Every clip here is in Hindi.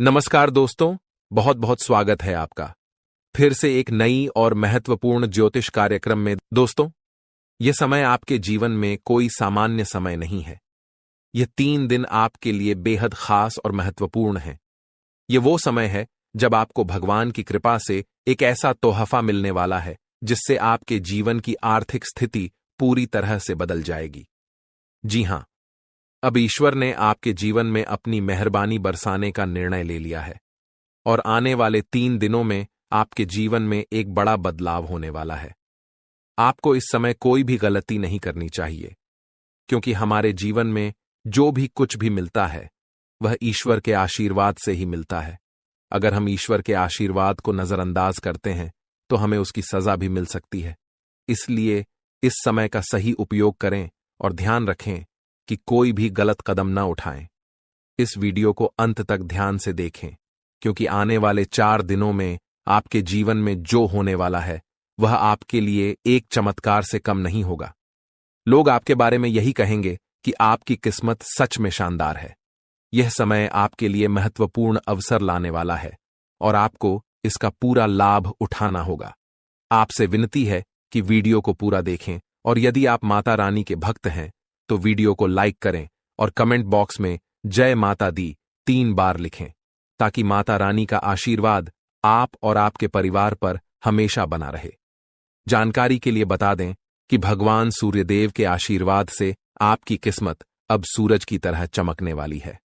नमस्कार दोस्तों, बहुत बहुत स्वागत है आपका फिर से एक नई और महत्वपूर्ण ज्योतिष कार्यक्रम में। दोस्तों, यह समय आपके जीवन में कोई सामान्य समय नहीं है। यह 3 दिन आपके लिए बेहद खास और महत्वपूर्ण है। यह वो समय है जब आपको भगवान की कृपा से एक ऐसा तोहफा मिलने वाला है जिससे आपके जीवन की आर्थिक स्थिति पूरी तरह से बदल जाएगी। जी हां, अब ईश्वर ने आपके जीवन में अपनी मेहरबानी बरसाने का निर्णय ले लिया है और आने वाले 3 दिनों में आपके जीवन में एक बड़ा बदलाव होने वाला है। आपको इस समय कोई भी गलती नहीं करनी चाहिए, क्योंकि हमारे जीवन में जो भी कुछ भी मिलता है वह ईश्वर के आशीर्वाद से ही मिलता है। अगर हम ईश्वर के आशीर्वाद को नजरअंदाज करते हैं तो हमें उसकी सजा भी मिल सकती है। इसलिए इस समय का सही उपयोग करें और ध्यान रखें कि कोई भी गलत कदम न उठाएं। इस वीडियो को अंत तक ध्यान से देखें, क्योंकि आने वाले 4 दिनों में आपके जीवन में जो होने वाला है वह आपके लिए एक चमत्कार से कम नहीं होगा। लोग आपके बारे में यही कहेंगे कि आपकी किस्मत सच में शानदार है। यह समय आपके लिए महत्वपूर्ण अवसर लाने वाला है और आपको इसका पूरा लाभ उठाना होगा। आपसे विनती है कि वीडियो को पूरा देखें और यदि आप माता रानी के भक्त हैं तो वीडियो को लाइक करें और कमेंट बॉक्स में जय माता दी 3 बार लिखें, ताकि माता रानी का आशीर्वाद आप और आपके परिवार पर हमेशा बना रहे। जानकारी के लिए बता दें कि भगवान सूर्यदेव के आशीर्वाद से आपकी किस्मत अब सूरज की तरह चमकने वाली है।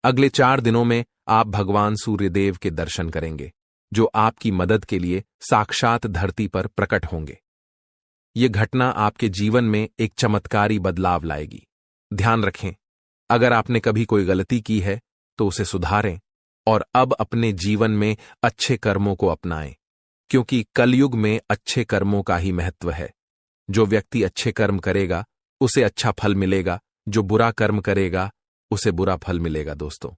अगले 4 दिनों में आप भगवान सूर्यदेव के दर्शन करेंगे, जो आपकी मदद के लिए साक्षात धरती पर प्रकट होंगे। यह घटना आपके जीवन में एक चमत्कारी बदलाव लाएगी। ध्यान रखें, अगर आपने कभी कोई गलती की है तो उसे सुधारें और अब अपने जीवन में अच्छे कर्मों को अपनाएं, क्योंकि कलयुग में अच्छे कर्मों का ही महत्व है। जो व्यक्ति अच्छे कर्म करेगा उसे अच्छा फल मिलेगा, जो बुरा कर्म करेगा उसे बुरा फल मिलेगा। दोस्तों,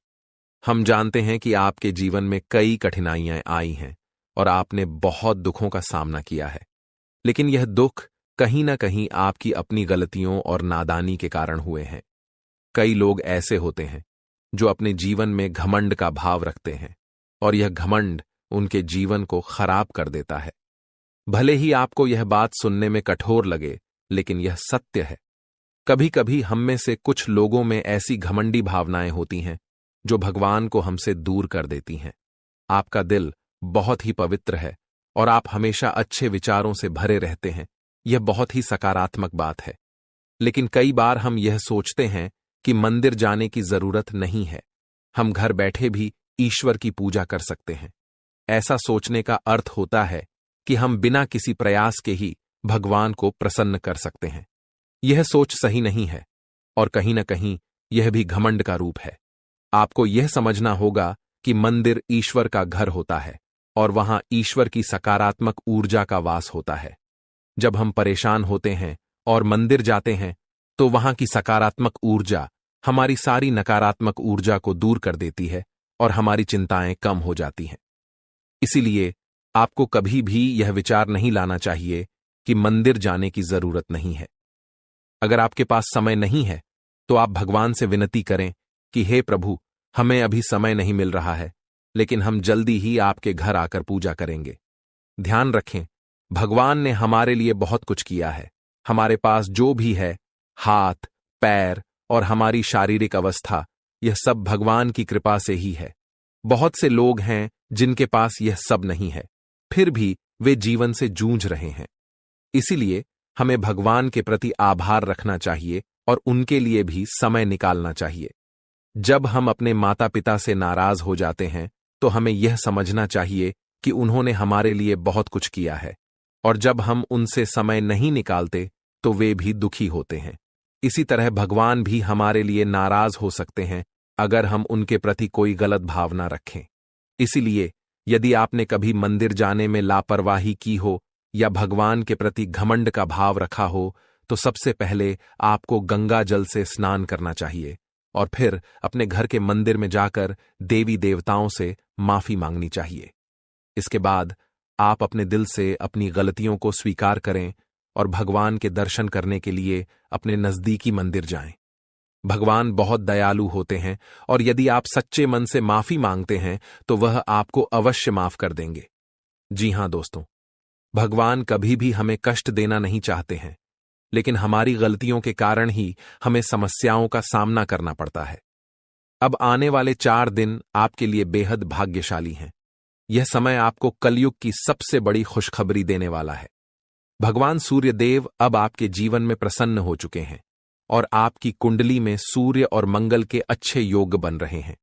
हम जानते हैं कि आपके जीवन में कई कठिनाइयां आई हैं और आपने बहुत दुखों का सामना किया है, लेकिन यह दुख कहीं ना कहीं आपकी अपनी गलतियों और नादानी के कारण हुए हैं। कई लोग ऐसे होते हैं जो अपने जीवन में घमंड का भाव रखते हैं और यह घमंड उनके जीवन को खराब कर देता है। भले ही आपको यह बात सुनने में कठोर लगे, लेकिन यह सत्य है। कभी कभी हम में से कुछ लोगों में ऐसी घमंडी भावनाएं होती हैं जो भगवान को हमसे दूर कर देती हैं। आपका दिल बहुत ही पवित्र है और आप हमेशा अच्छे विचारों से भरे रहते हैं। यह बहुत ही सकारात्मक बात है, लेकिन कई बार हम यह सोचते हैं कि मंदिर जाने की जरूरत नहीं है, हम घर बैठे भी ईश्वर की पूजा कर सकते हैं। ऐसा सोचने का अर्थ होता है कि हम बिना किसी प्रयास के ही भगवान को प्रसन्न कर सकते हैं। यह सोच सही नहीं है और कहीं न कहीं यह भी घमंड का रूप है। आपको यह समझना होगा कि मंदिर ईश्वर का घर होता है और वहां ईश्वर की सकारात्मक ऊर्जा का वास होता है। जब हम परेशान होते हैं और मंदिर जाते हैं तो वहां की सकारात्मक ऊर्जा हमारी सारी नकारात्मक ऊर्जा को दूर कर देती है और हमारी चिंताएं कम हो जाती हैं। इसीलिए आपको कभी भी यह विचार नहीं लाना चाहिए कि मंदिर जाने की जरूरत नहीं है। अगर आपके पास समय नहीं है तो आप भगवान से विनती करें कि हे प्रभु, हमें अभी समय नहीं मिल रहा है, लेकिन हम जल्दी ही आपके घर आकर पूजा करेंगे। ध्यान रखें, भगवान ने हमारे लिए बहुत कुछ किया है। हमारे पास जो भी है, हाथ, पैर और हमारी शारीरिक अवस्था, यह सब भगवान की कृपा से ही है। बहुत से लोग हैं जिनके पास यह सब नहीं है, फिर भी वे जीवन से जूझ रहे हैं। इसीलिए हमें भगवान के प्रति आभार रखना चाहिए और उनके लिए भी समय निकालना चाहिए। जब हम अपने माता पिता से नाराज हो जाते हैं तो हमें यह समझना चाहिए कि उन्होंने हमारे लिए बहुत कुछ किया है, और जब हम उनसे समय नहीं निकालते तो वे भी दुखी होते हैं। इसी तरह भगवान भी हमारे लिए नाराज हो सकते हैं अगर हम उनके प्रति कोई गलत भावना रखें। इसीलिए यदि आपने कभी मंदिर जाने में लापरवाही की हो या भगवान के प्रति घमंड का भाव रखा हो, तो सबसे पहले आपको गंगा जल से स्नान करना चाहिए और फिर अपने घर के मंदिर में जाकर देवी देवताओं से माफी मांगनी चाहिए। इसके बाद आप अपने दिल से अपनी गलतियों को स्वीकार करें और भगवान के दर्शन करने के लिए अपने नजदीकी मंदिर जाएं। भगवान बहुत दयालु होते हैं और यदि आप सच्चे मन से माफी मांगते हैं तो वह आपको अवश्य माफ कर देंगे। जी हां दोस्तों, भगवान कभी भी हमें कष्ट देना नहीं चाहते हैं, लेकिन हमारी गलतियों के कारण ही हमें समस्याओं का सामना करना पड़ता है। अब आने वाले 4 दिन आपके लिए बेहद भाग्यशाली हैं। यह समय आपको कलयुग की सबसे बड़ी खुशखबरी देने वाला है। भगवान सूर्य देव अब आपके जीवन में प्रसन्न हो चुके हैं और आपकी कुंडली में सूर्य और मंगल के अच्छे योग बन रहे हैं।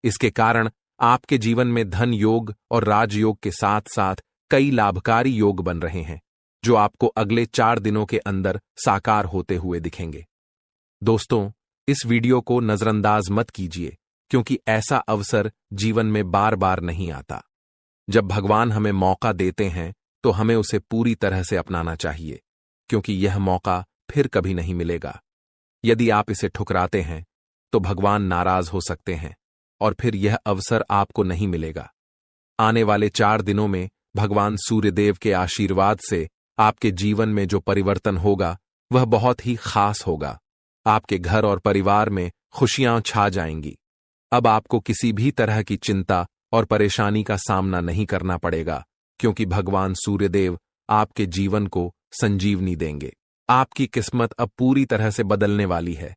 इसके कारण आपके जीवन में धन योग और राजयोग के साथ साथ कई लाभकारी योग बन रहे हैं, जो आपको अगले 4 दिनों के अंदर साकार होते हुए दिखेंगे। दोस्तों, इस वीडियो को नजरअंदाज मत कीजिए, क्योंकि ऐसा अवसर जीवन में बार बार नहीं आता। जब भगवान हमें मौका देते हैं तो हमें उसे पूरी तरह से अपनाना चाहिए, क्योंकि यह मौका फिर कभी नहीं मिलेगा। यदि आप इसे ठुकराते हैं तो भगवान नाराज हो सकते हैं और फिर यह अवसर आपको नहीं मिलेगा। आने वाले 4 दिनों में भगवान सूर्यदेव के आशीर्वाद से आपके जीवन में जो परिवर्तन होगा वह बहुत ही खास होगा। आपके घर और परिवार में खुशियां छा जाएंगी। अब आपको किसी भी तरह की चिंता और परेशानी का सामना नहीं करना पड़ेगा, क्योंकि भगवान सूर्यदेव आपके जीवन को संजीवनी देंगे। आपकी किस्मत अब पूरी तरह से बदलने वाली है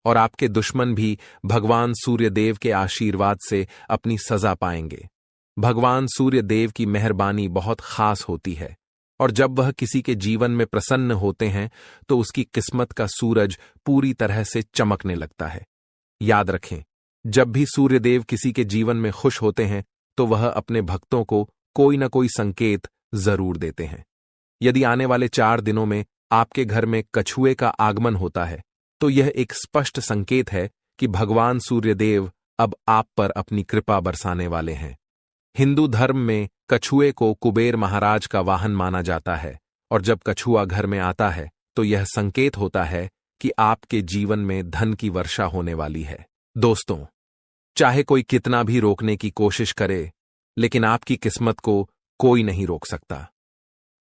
और आपके दुश्मन भी भगवान सूर्यदेव के आशीर्वाद से अपनी सजा पाएंगे। भगवान सूर्यदेव की मेहरबानी बहुत खास होती है और जब वह किसी के जीवन में प्रसन्न होते हैं तो उसकी किस्मत का सूरज पूरी तरह से चमकने लगता है। याद रखें, जब भी सूर्यदेव किसी के जीवन में खुश होते हैं तो वह अपने भक्तों को कोई न कोई संकेत जरूर देते हैं। यदि आने वाले 4 दिनों में आपके घर में कछुए का आगमन होता है तो यह एक स्पष्ट संकेत है कि भगवान सूर्यदेव अब आप पर अपनी कृपा बरसाने वाले हैं। हिंदू धर्म में कछुए को कुबेर महाराज का वाहन माना जाता है और जब कछुआ घर में आता है तो यह संकेत होता है कि आपके जीवन में धन की वर्षा होने वाली है। दोस्तों, चाहे कोई कितना भी रोकने की कोशिश करे, लेकिन आपकी किस्मत को कोई नहीं रोक सकता।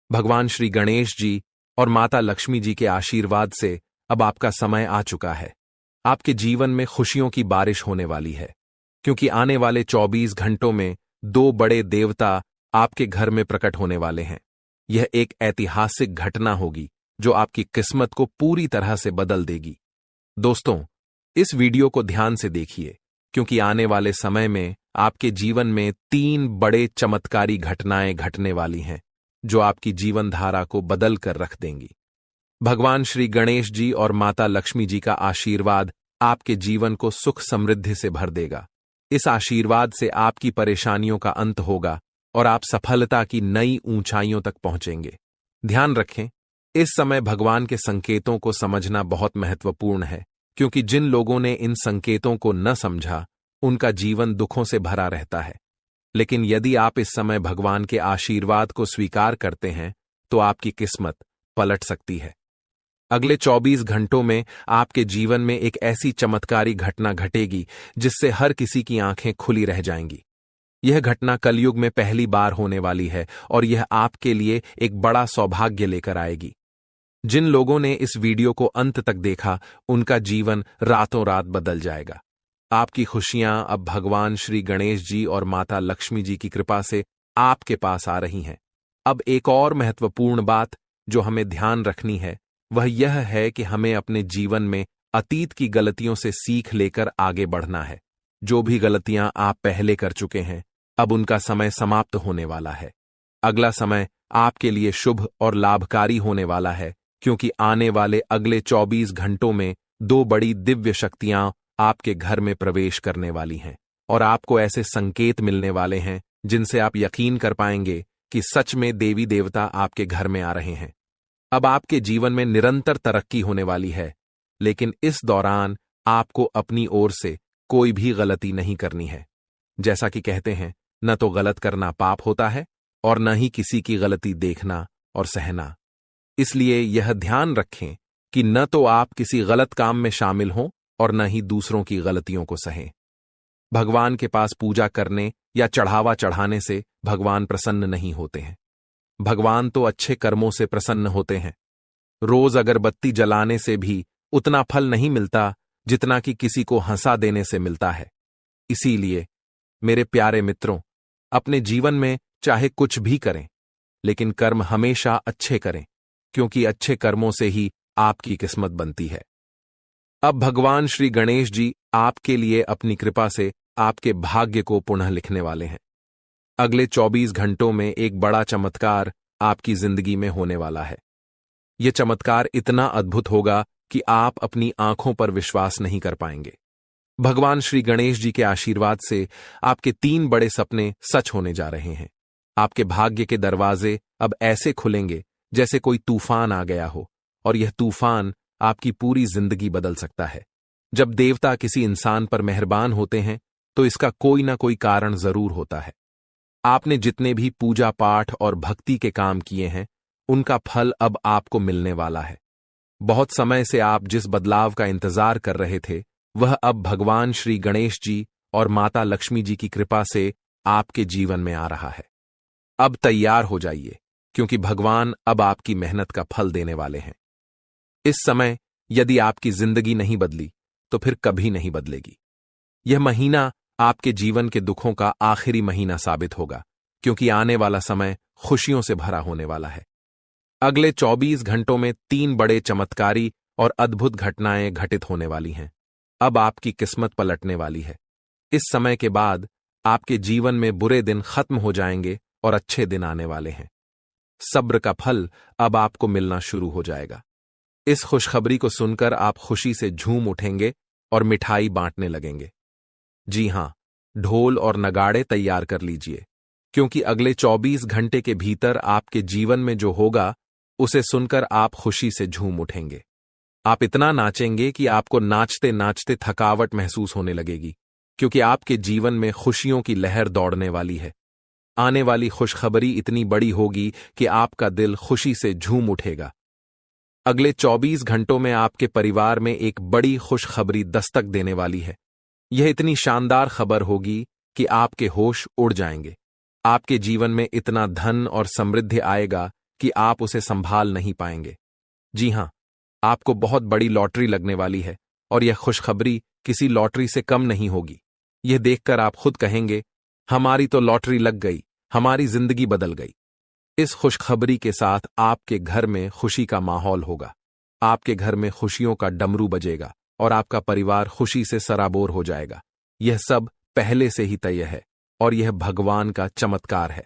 भगवान श्री गणेश जी और माता लक्ष्मी जी के आशीर्वाद से अब आपका समय आ चुका है। आपके जीवन में खुशियों की बारिश होने वाली है, क्योंकि आने वाले 24 घंटों में 2 बड़े देवता आपके घर में प्रकट होने वाले हैं। यह एक ऐतिहासिक घटना होगी जो आपकी किस्मत को पूरी तरह से बदल देगी। दोस्तों, इस वीडियो को ध्यान से देखिए, क्योंकि आने वाले समय में आपके जीवन में 3 बड़े चमत्कारी घटनाएं घटने वाली हैं, जो आपकी जीवन धारा को बदल कर रख देंगी। भगवान श्री गणेश जी और माता लक्ष्मी जी का आशीर्वाद आपके जीवन को सुख समृद्धि से भर देगा। इस आशीर्वाद से आपकी परेशानियों का अंत होगा और आप सफलता की नई ऊंचाइयों तक पहुंचेंगे। ध्यान रखें, इस समय भगवान के संकेतों को समझना बहुत महत्वपूर्ण है, क्योंकि जिन लोगों ने इन संकेतों को न समझा उनका जीवन दुखों से भरा रहता है। लेकिन यदि आप इस समय भगवान के आशीर्वाद को स्वीकार करते हैं तो आपकी किस्मत पलट सकती है। अगले 24 घंटों में आपके जीवन में एक ऐसी चमत्कारी घटना घटेगी जिससे हर किसी की आंखें खुली रह जाएंगी। यह घटना कलयुग में पहली बार होने वाली है और यह आपके लिए एक बड़ा सौभाग्य लेकर आएगी। जिन लोगों ने इस वीडियो को अंत तक देखा उनका जीवन रातों रात बदल जाएगा। आपकी खुशियां अब भगवान श्री गणेश जी और माता लक्ष्मी जी की कृपा से आपके पास आ रही हैं। अब एक और महत्वपूर्ण बात जो हमें ध्यान रखनी है वह यह है कि हमें अपने जीवन में अतीत की गलतियों से सीख लेकर आगे बढ़ना है। जो भी गलतियां आप पहले कर चुके हैं, अब उनका समय समाप्त होने वाला है। अगला समय आपके लिए शुभ और लाभकारी होने वाला है, क्योंकि आने वाले अगले 24 घंटों में 2 बड़ी दिव्य शक्तियां आपके घर में प्रवेश करने वाली हैं और आपको ऐसे संकेत मिलने वाले हैं जिनसे आप यकीन कर पाएंगे कि सच में देवी देवता आपके घर में आ रहे हैं। अब आपके जीवन में निरंतर तरक्की होने वाली है, लेकिन इस दौरान आपको अपनी ओर से कोई भी गलती नहीं करनी है। जैसा कि कहते हैं, न तो गलत करना पाप होता है और न ही किसी की गलती देखना और सहना। इसलिए यह ध्यान रखें कि न तो आप किसी गलत काम में शामिल हों और न ही दूसरों की गलतियों को सहें। भगवान के पास पूजा करने या चढ़ावा चढ़ाने से भगवान प्रसन्न नहीं होते हैं। भगवान तो अच्छे कर्मों से प्रसन्न होते हैं। रोज अगरबत्ती जलाने से भी उतना फल नहीं मिलता जितना कि किसी को हंसा देने से मिलता है। इसीलिए मेरे प्यारे मित्रों, अपने जीवन में चाहे कुछ भी करें, लेकिन कर्म हमेशा अच्छे करें, क्योंकि अच्छे कर्मों से ही आपकी किस्मत बनती है। अब भगवान श्री गणेश जी आपके लिए अपनी कृपा से आपके भाग्य को पुनः लिखने वाले हैं। अगले 24 घंटों में एक बड़ा चमत्कार आपकी जिंदगी में होने वाला है। यह चमत्कार इतना अद्भुत होगा कि आप अपनी आंखों पर विश्वास नहीं कर पाएंगे। भगवान श्री गणेश जी के आशीर्वाद से आपके 3 बड़े सपने सच होने जा रहे हैं। आपके भाग्य के दरवाजे अब ऐसे खुलेंगे जैसे कोई तूफान आ गया हो, और यह तूफान आपकी पूरी जिंदगी बदल सकता है। जब देवता किसी इंसान पर मेहरबान होते हैं तो इसका कोई ना कोई कारण जरूर होता है। आपने जितने भी पूजा पाठ और भक्ति के काम किए हैं, उनका फल अब आपको मिलने वाला है। बहुत समय से आप जिस बदलाव का इंतजार कर रहे थे, वह अब भगवान श्री गणेश जी और माता लक्ष्मी जी की कृपा से आपके जीवन में आ रहा है। अब तैयार हो जाइए, क्योंकि भगवान अब आपकी मेहनत का फल देने वाले हैं। इस समय यदि आपकी जिंदगी नहीं बदली तो फिर कभी नहीं बदलेगी। यह महीना आपके जीवन के दुखों का आखिरी महीना साबित होगा, क्योंकि आने वाला समय खुशियों से भरा होने वाला है। अगले 24 घंटों में 3 बड़े चमत्कारी और अद्भुत घटनाएं घटित होने वाली हैं। अब आपकी किस्मत पलटने वाली है। इस समय के बाद आपके जीवन में बुरे दिन खत्म हो जाएंगे और अच्छे दिन आने वाले हैं। सब्र का फल अब आपको मिलना शुरू हो जाएगा। इस खुशखबरी को सुनकर आप खुशी से झूम उठेंगे और मिठाई बांटने लगेंगे। जी हां, ढोल और नगाड़े तैयार कर लीजिए, क्योंकि अगले 24 घंटे के भीतर आपके जीवन में जो होगा उसे सुनकर आप खुशी से झूम उठेंगे। आप इतना नाचेंगे कि आपको नाचते नाचते थकावट महसूस होने लगेगी, क्योंकि आपके जीवन में खुशियों की लहर दौड़ने वाली है। आने वाली खुशखबरी इतनी बड़ी होगी कि आपका दिल खुशी से झूम उठेगा। अगले 24 घंटों में आपके परिवार में एक बड़ी खुशखबरी दस्तक देने वाली है। यह इतनी शानदार खबर होगी कि आपके होश उड़ जाएंगे। आपके जीवन में इतना धन और समृद्धि आएगा कि आप उसे संभाल नहीं पाएंगे। जी हां, आपको बहुत बड़ी लॉटरी लगने वाली है, और यह खुशखबरी किसी लॉटरी से कम नहीं होगी। यह देखकर आप खुद कहेंगे, हमारी तो लॉटरी लग गई, हमारी जिंदगी बदल गई। इस खुशखबरी के साथ आपके घर में खुशी का माहौल होगा। आपके घर में खुशियों का डमरू बजेगा और आपका परिवार खुशी से सराबोर हो जाएगा। यह सब पहले से ही तय है, और यह भगवान का चमत्कार है।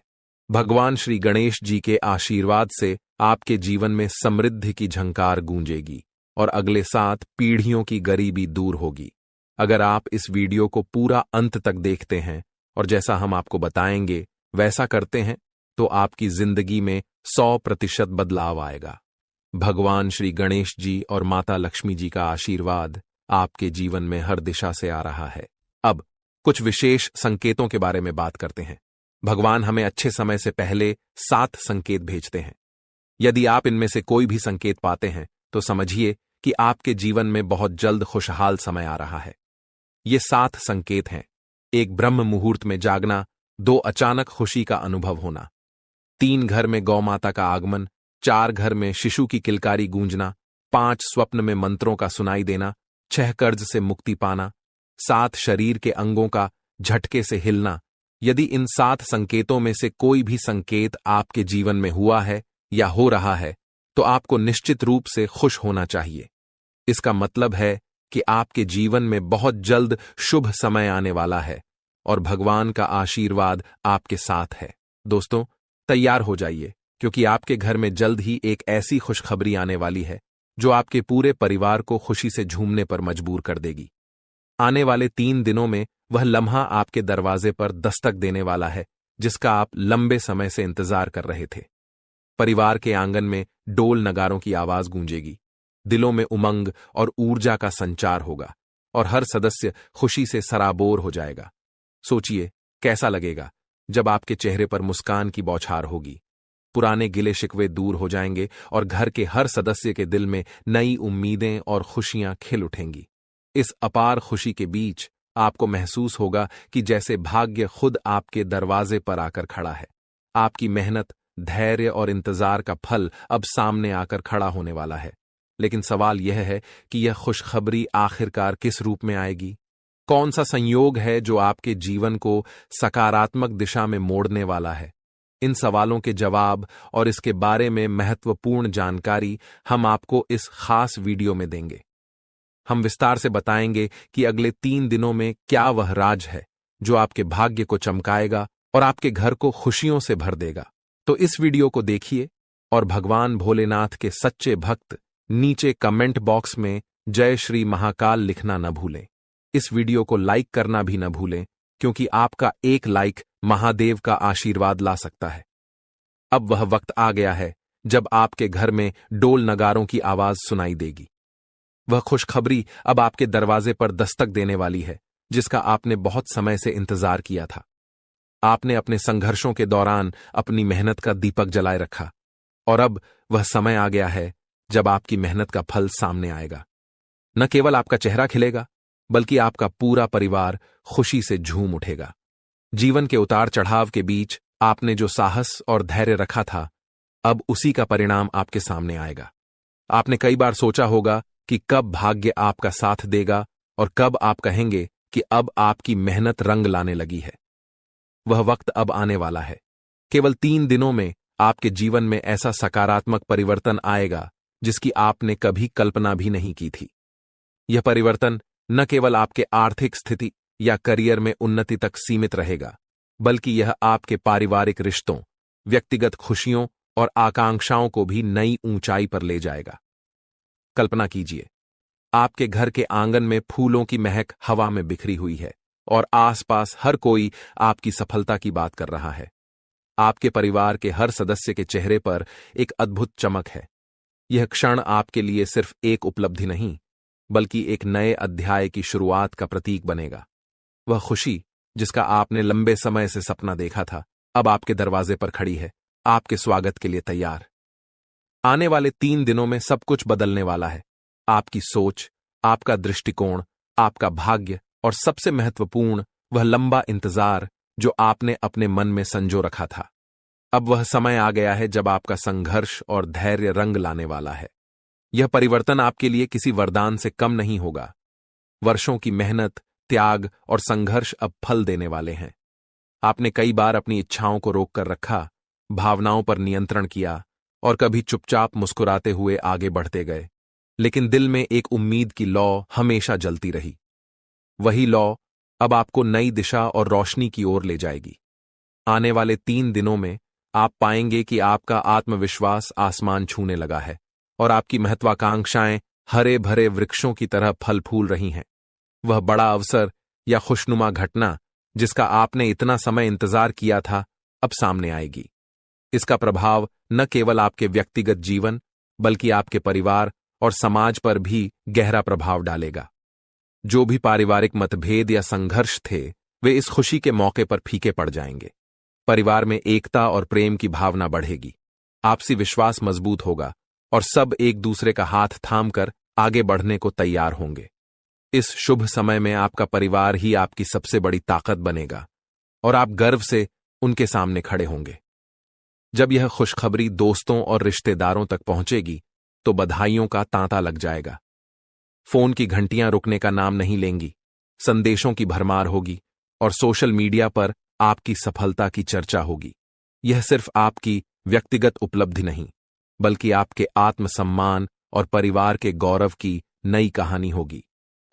भगवान श्री गणेश जी के आशीर्वाद से आपके जीवन में समृद्धि की झंकार गूंजेगी और अगले 7 पीढ़ियों की गरीबी दूर होगी। अगर आप इस वीडियो को पूरा अंत तक देखते हैं और जैसा हम आपको बताएंगे वैसा करते हैं, तो आपकी जिंदगी में 100% बदलाव आएगा। भगवान श्री गणेश जी और माता लक्ष्मी जी का आशीर्वाद आपके जीवन में हर दिशा से आ रहा है। अब कुछ विशेष संकेतों के बारे में बात करते हैं। भगवान हमें अच्छे समय से पहले 7 संकेत भेजते हैं। यदि आप इनमें से कोई भी संकेत पाते हैं तो समझिए कि आपके जीवन में बहुत जल्द खुशहाल समय आ रहा है। ये 7 संकेत हैं: 1 ब्रह्म मुहूर्त में जागना, 2 अचानक खुशी का अनुभव होना, 3 घर में गौ माता का आगमन, 4 घर में शिशु की किलकारी गूंजना, 5 स्वप्न में मंत्रों का सुनाई देना, 6 कर्ज से मुक्ति पाना, 7 शरीर के अंगों का झटके से हिलना। यदि इन 7 संकेतों में से कोई भी संकेत आपके जीवन में हुआ है या हो रहा है, तो आपको निश्चित रूप से खुश होना चाहिए। इसका मतलब है कि आपके जीवन में बहुत जल्द शुभ समय आने वाला है और भगवान का आशीर्वाद आपके साथ है। दोस्तों, तैयार हो जाइए, क्योंकि आपके घर में जल्द ही एक ऐसी खुशखबरी आने वाली है जो आपके पूरे परिवार को खुशी से झूमने पर मजबूर कर देगी। आने वाले 3 दिनों में वह लम्हा आपके दरवाजे पर दस्तक देने वाला है जिसका आप लंबे समय से इंतजार कर रहे थे। परिवार के आंगन में डोल नगारों की आवाज गूंजेगी, दिलों में उमंग और ऊर्जा का संचार होगा और हर सदस्य खुशी से सराबोर हो जाएगा। सोचिए कैसा लगेगा जब आपके चेहरे पर मुस्कान की बौछार होगी। पुराने गिले शिकवे दूर हो जाएंगे और घर के हर सदस्य के दिल में नई उम्मीदें और खुशियां खिल उठेंगी। इस अपार खुशी के बीच आपको महसूस होगा कि जैसे भाग्य खुद आपके दरवाजे पर आकर खड़ा है। आपकी मेहनत, धैर्य और इंतजार का फल अब सामने आकर खड़ा होने वाला है। लेकिन सवाल यह है कि यह खुशखबरी आखिरकार किस रूप में आएगी? कौन सा संयोग है जो आपके जीवन को सकारात्मक दिशा में मोड़ने वाला है? इन सवालों के जवाब और इसके बारे में महत्वपूर्ण जानकारी हम आपको इस खास वीडियो में देंगे। हम विस्तार से बताएंगे कि अगले 3 दिनों में क्या वह राज है जो आपके भाग्य को चमकाएगा और आपके घर को खुशियों से भर देगा। तो इस वीडियो को देखिए और भगवान भोलेनाथ के सच्चे भक्त नीचे कमेंट बॉक्स में जय श्री महाकाल लिखना न भूलें। इस वीडियो को लाइक करना भी न भूलें, क्योंकि आपका एक लाइक महादेव का आशीर्वाद ला सकता है। अब वह वक्त आ गया है जब आपके घर में डोल नगारों की आवाज सुनाई देगी। वह खुशखबरी अब आपके दरवाजे पर दस्तक देने वाली है, जिसका आपने बहुत समय से इंतजार किया था। आपने अपने संघर्षों के दौरान अपनी मेहनत का दीपक जलाए रखा, और अब वह समय आ गया है जब आपकी मेहनत का फल सामने आएगा। न केवल आपका चेहरा खिलेगा, बल्कि आपका पूरा परिवार खुशी से झूम उठेगा। जीवन के उतार चढ़ाव के बीच आपने जो साहस और धैर्य रखा था, अब उसी का परिणाम आपके सामने आएगा। आपने कई बार सोचा होगा कि कब भाग्य आपका साथ देगा और कब आप कहेंगे कि अब आपकी मेहनत रंग लाने लगी है। वह वक्त अब आने वाला है। केवल 3 दिनों में आपके जीवन में ऐसा सकारात्मक परिवर्तन आएगा जिसकी आपने कभी कल्पना भी नहीं की थी। यह परिवर्तन न केवल आपके आर्थिक स्थिति या करियर में उन्नति तक सीमित रहेगा, बल्कि यह आपके पारिवारिक रिश्तों, व्यक्तिगत खुशियों और आकांक्षाओं को भी नई ऊंचाई पर ले जाएगा। कल्पना कीजिए, आपके घर के आंगन में फूलों की महक हवा में बिखरी हुई है और आसपास हर कोई आपकी सफलता की बात कर रहा है। आपके परिवार के हर सदस्य के चेहरे पर एक अद्भुत चमक है। यह क्षण आपके लिए सिर्फ एक उपलब्धि नहीं, बल्कि एक नए अध्याय की शुरुआत का प्रतीक बनेगा। वह खुशी जिसका आपने लंबे समय से सपना देखा था, अब आपके दरवाजे पर खड़ी है, आपके स्वागत के लिए तैयार। आने वाले 3 दिनों में सब कुछ बदलने वाला है। आपकी सोच, आपका दृष्टिकोण, आपका भाग्य और सबसे महत्वपूर्ण वह लंबा इंतजार जो आपने अपने मन में संजो रखा था। अब वह समय आ गया है जब आपका संघर्ष और धैर्य रंग लाने वाला है। यह परिवर्तन आपके लिए किसी वरदान से कम नहीं होगा। वर्षों की मेहनत, त्याग और संघर्ष अब फल देने वाले हैं। आपने कई बार अपनी इच्छाओं को रोक कर रखा, भावनाओं पर नियंत्रण किया और कभी चुपचाप मुस्कुराते हुए आगे बढ़ते गए, लेकिन दिल में एक उम्मीद की लौ हमेशा जलती रही। वही लौ अब आपको नई दिशा और रोशनी की ओर ले जाएगी। आने वाले 3 दिनों में आप पाएंगे कि आपका आत्मविश्वास आसमान छूने लगा है और आपकी महत्वाकांक्षाएं हरे भरे वृक्षों की तरह फल फूल रही हैं। वह बड़ा अवसर या खुशनुमा घटना जिसका आपने इतना समय इंतजार किया था, अब सामने आएगी। इसका प्रभाव न केवल आपके व्यक्तिगत जीवन, बल्कि आपके परिवार और समाज पर भी गहरा प्रभाव डालेगा। जो भी पारिवारिक मतभेद या संघर्ष थे, वे इस खुशी के मौके पर फीके पड़ जाएंगे। परिवार में एकता और प्रेम की भावना बढ़ेगी, आपसी विश्वास मजबूत होगा और सब एक दूसरे का हाथ थामकर आगे बढ़ने को तैयार होंगे। इस शुभ समय में आपका परिवार ही आपकी सबसे बड़ी ताकत बनेगा और आप गर्व से उनके सामने खड़े होंगे। जब यह खुशखबरी दोस्तों और रिश्तेदारों तक पहुंचेगी तो बधाइयों का तांता लग जाएगा। फोन की घंटियां रुकने का नाम नहीं लेंगी, संदेशों की भरमार होगी और सोशल मीडिया पर आपकी सफलता की चर्चा होगी। यह सिर्फ आपकी व्यक्तिगत उपलब्धि नहीं, बल्कि आपके आत्मसम्मान और परिवार के गौरव की नई कहानी होगी।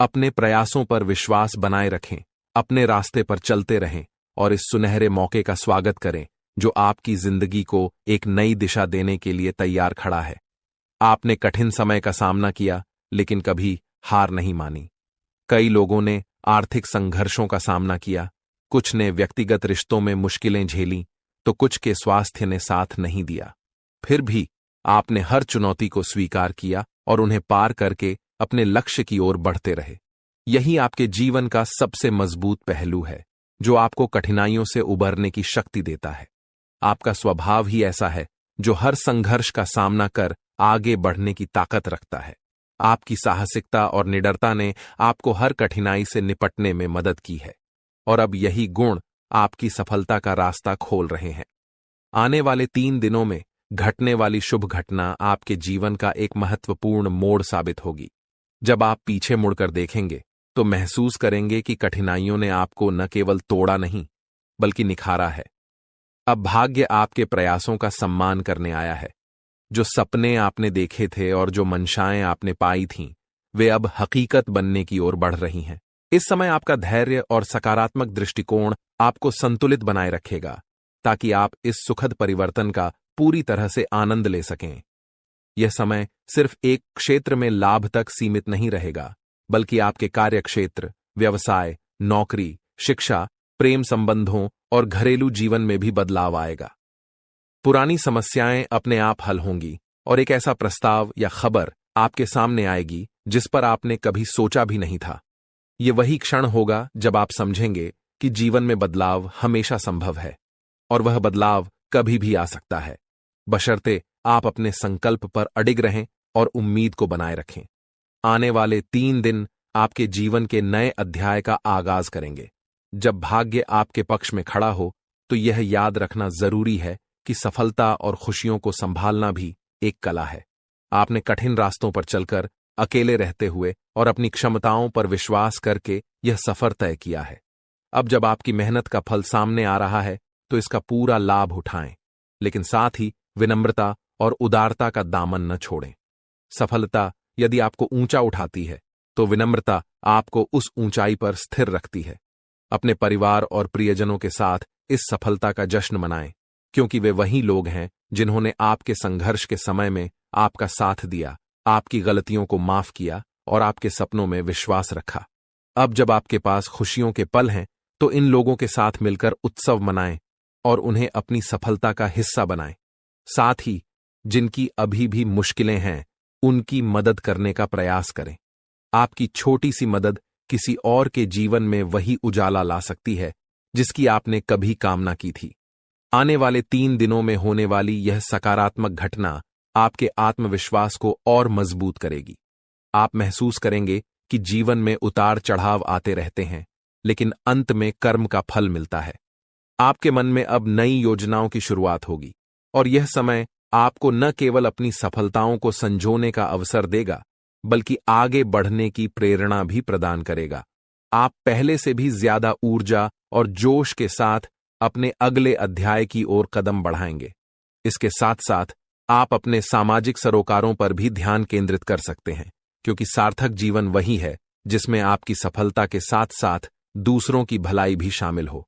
अपने प्रयासों पर विश्वास बनाए रखें, अपने रास्ते पर चलते रहें और इस सुनहरे मौके का स्वागत करें जो आपकी जिंदगी को एक नई दिशा देने के लिए तैयार खड़ा है। आपने कठिन समय का सामना किया, लेकिन कभी हार नहीं मानी। कई लोगों ने आर्थिक संघर्षों का सामना किया, कुछ ने व्यक्तिगत रिश्तों में मुश्किलें झेलीं, तो कुछ के स्वास्थ्य ने साथ नहीं दिया। फिर भी आपने हर चुनौती को स्वीकार किया और उन्हें पार करके अपने लक्ष्य की ओर बढ़ते रहे। यही आपके जीवन का सबसे मजबूत पहलू है, जो आपको कठिनाइयों से उबरने की शक्ति देता है। आपका स्वभाव ही ऐसा है जो हर संघर्ष का सामना कर आगे बढ़ने की ताकत रखता है। आपकी साहसिकता और निडरता ने आपको हर कठिनाई से निपटने में मदद की है और अब यही गुण आपकी सफलता का रास्ता खोल रहे हैं। आने वाले 3 दिनों में घटने वाली शुभ घटना आपके जीवन का एक महत्वपूर्ण मोड़ साबित होगी। जब आप पीछे मुड़कर देखेंगे तो महसूस करेंगे कि कठिनाइयों ने आपको न केवल तोड़ा नहीं बल्कि निखारा है। अब भाग्य आपके प्रयासों का सम्मान करने आया है। जो सपने आपने देखे थे और जो मंशाएं आपने पाई थीं, वे अब हकीकत बनने की ओर बढ़ रही हैं। इस समय आपका धैर्य और सकारात्मक दृष्टिकोण आपको संतुलित बनाए रखेगा, ताकि आप इस सुखद परिवर्तन का पूरी तरह से आनंद ले सकें। यह समय सिर्फ एक क्षेत्र में लाभ तक सीमित नहीं रहेगा, बल्कि आपके कार्यक्षेत्र, व्यवसाय, नौकरी, शिक्षा, प्रेम संबंधों और घरेलू जीवन में भी बदलाव आएगा। पुरानी समस्याएं अपने आप हल होंगी और एक ऐसा प्रस्ताव या खबर आपके सामने आएगी जिस पर आपने कभी सोचा भी नहीं था। ये वही क्षण होगा जब आप समझेंगे कि जीवन में बदलाव हमेशा संभव है और वह बदलाव कभी भी आ सकता है, बशर्ते आप अपने संकल्प पर अडिग रहें और उम्मीद को बनाए रखें। आने वाले 3 दिन आपके जीवन के नए अध्याय का आगाज करेंगे। जब भाग्य आपके पक्ष में खड़ा हो तो यह याद रखना जरूरी है कि सफलता और खुशियों को संभालना भी एक कला है। आपने कठिन रास्तों पर चलकर, अकेले रहते हुए और अपनी क्षमताओं पर विश्वास करके यह सफर तय किया है। अब जब आपकी मेहनत का फल सामने आ रहा है तो इसका पूरा लाभ उठाएं, लेकिन साथ ही विनम्रता और उदारता का दामन न छोड़ें। सफलता यदि आपको ऊंचा उठाती है तो विनम्रता आपको उस ऊंचाई पर स्थिर रखती है। अपने परिवार और प्रियजनों के साथ इस सफलता का जश्न मनाएं, क्योंकि वे वही लोग हैं जिन्होंने आपके संघर्ष के समय में आपका साथ दिया, आपकी गलतियों को माफ किया और आपके सपनों में विश्वास रखा। अब जब आपके पास खुशियों के पल हैं तो इन लोगों के साथ मिलकर उत्सव मनाएं और उन्हें अपनी सफलता का हिस्सा बनाएं। साथ ही जिनकी अभी भी मुश्किलें हैं उनकी मदद करने का प्रयास करें। आपकी छोटी सी मदद किसी और के जीवन में वही उजाला ला सकती है जिसकी आपने कभी कामना की थी। आने वाले 3 दिनों में होने वाली यह सकारात्मक घटना आपके आत्मविश्वास को और मजबूत करेगी। आप महसूस करेंगे कि जीवन में उतार चढ़ाव आते रहते हैं, लेकिन अंत में कर्म का फल मिलता है। आपके मन में अब नई योजनाओं की शुरुआत होगी और यह समय आपको न केवल अपनी सफलताओं को संजोने का अवसर देगा, बल्कि आगे बढ़ने की प्रेरणा भी प्रदान करेगा। आप पहले से भी ज्यादा ऊर्जा और जोश के साथ अपने अगले अध्याय की ओर कदम बढ़ाएंगे। इसके साथ साथ आप अपने सामाजिक सरोकारों पर भी ध्यान केंद्रित कर सकते हैं, क्योंकि सार्थक जीवन वही है जिसमें आपकी सफलता के साथ साथ दूसरों की भलाई भी शामिल हो।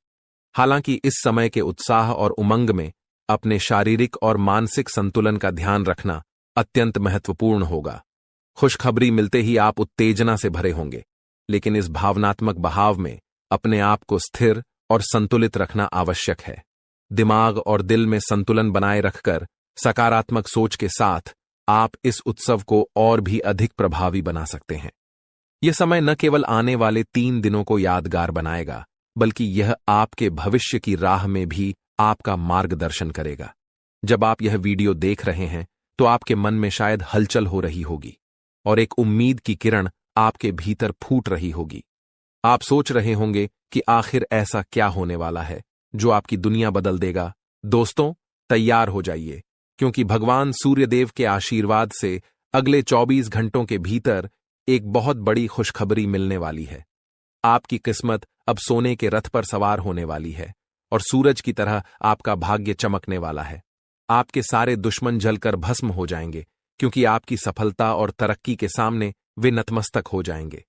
हालांकि इस समय के उत्साह और उमंग में अपने शारीरिक और मानसिक संतुलन का ध्यान रखना अत्यंत महत्वपूर्ण होगा। खुशखबरी मिलते ही आप उत्तेजना से भरे होंगे, लेकिन इस भावनात्मक बहाव में अपने आप को स्थिर और संतुलित रखना आवश्यक है। दिमाग और दिल में संतुलन बनाए रखकर सकारात्मक सोच के साथ आप इस उत्सव को और भी अधिक प्रभावी बना सकते हैं। यह समय न केवल आने वाले 3 दिनों को यादगार बनाएगा, बल्कि यह आपके भविष्य की राह में भी आपका मार्गदर्शन करेगा। जब आप यह वीडियो देख रहे हैं तो आपके मन में शायद हलचल हो रही होगी और एक उम्मीद की किरण आपके भीतर फूट रही होगी। आप सोच रहे होंगे कि आखिर ऐसा क्या होने वाला है जो आपकी दुनिया बदल देगा। दोस्तों, तैयार हो जाइए, क्योंकि भगवान सूर्यदेव के आशीर्वाद से अगले 24 घंटों के भीतर एक बहुत बड़ी खुशखबरी मिलने वाली है। आपकी किस्मत अब सोने के रथ पर सवार होने वाली है और सूरज की तरह आपका भाग्य चमकने वाला है। आपके सारे दुश्मन जलकर भस्म हो जाएंगे, क्योंकि आपकी सफलता और तरक्की के सामने वे नतमस्तक हो जाएंगे।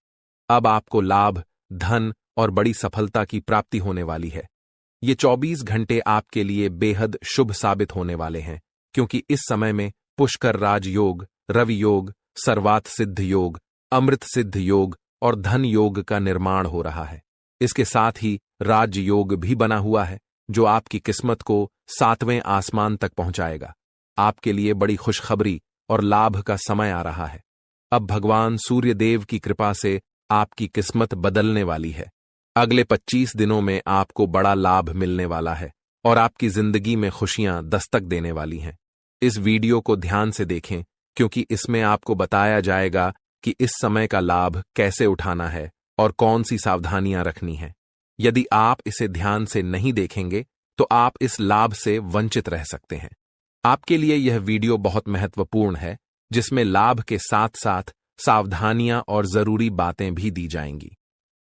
अब आपको लाभ, धन और बड़ी सफलता की प्राप्ति होने वाली है। ये 24 घंटे आपके लिए बेहद शुभ साबित होने वाले हैं, क्योंकि इस समय में पुष्कर राज योग, रवि योग, सर्वात सिद्ध योग, अमृत सिद्ध योग और धन योग का निर्माण हो रहा है। इसके साथ ही राज योग भी बना हुआ है, जो आपकी किस्मत को 7वें आसमान तक पहुंचाएगा। आपके लिए बड़ी खुशखबरी और लाभ का समय आ रहा है। अब भगवान सूर्यदेव की कृपा से आपकी किस्मत बदलने वाली है। अगले 25 दिनों में आपको बड़ा लाभ मिलने वाला है और आपकी जिंदगी में खुशियां दस्तक देने वाली हैं। इस वीडियो को ध्यान से देखें, क्योंकि इसमें आपको बताया जाएगा कि इस समय का लाभ कैसे उठाना है और कौन सी सावधानियां रखनी है। यदि आप इसे ध्यान से नहीं देखेंगे तो आप इस लाभ से वंचित रह सकते हैं। आपके लिए यह वीडियो बहुत महत्वपूर्ण है, जिसमें लाभ के साथ साथ सावधानियां और जरूरी बातें भी दी जाएंगी।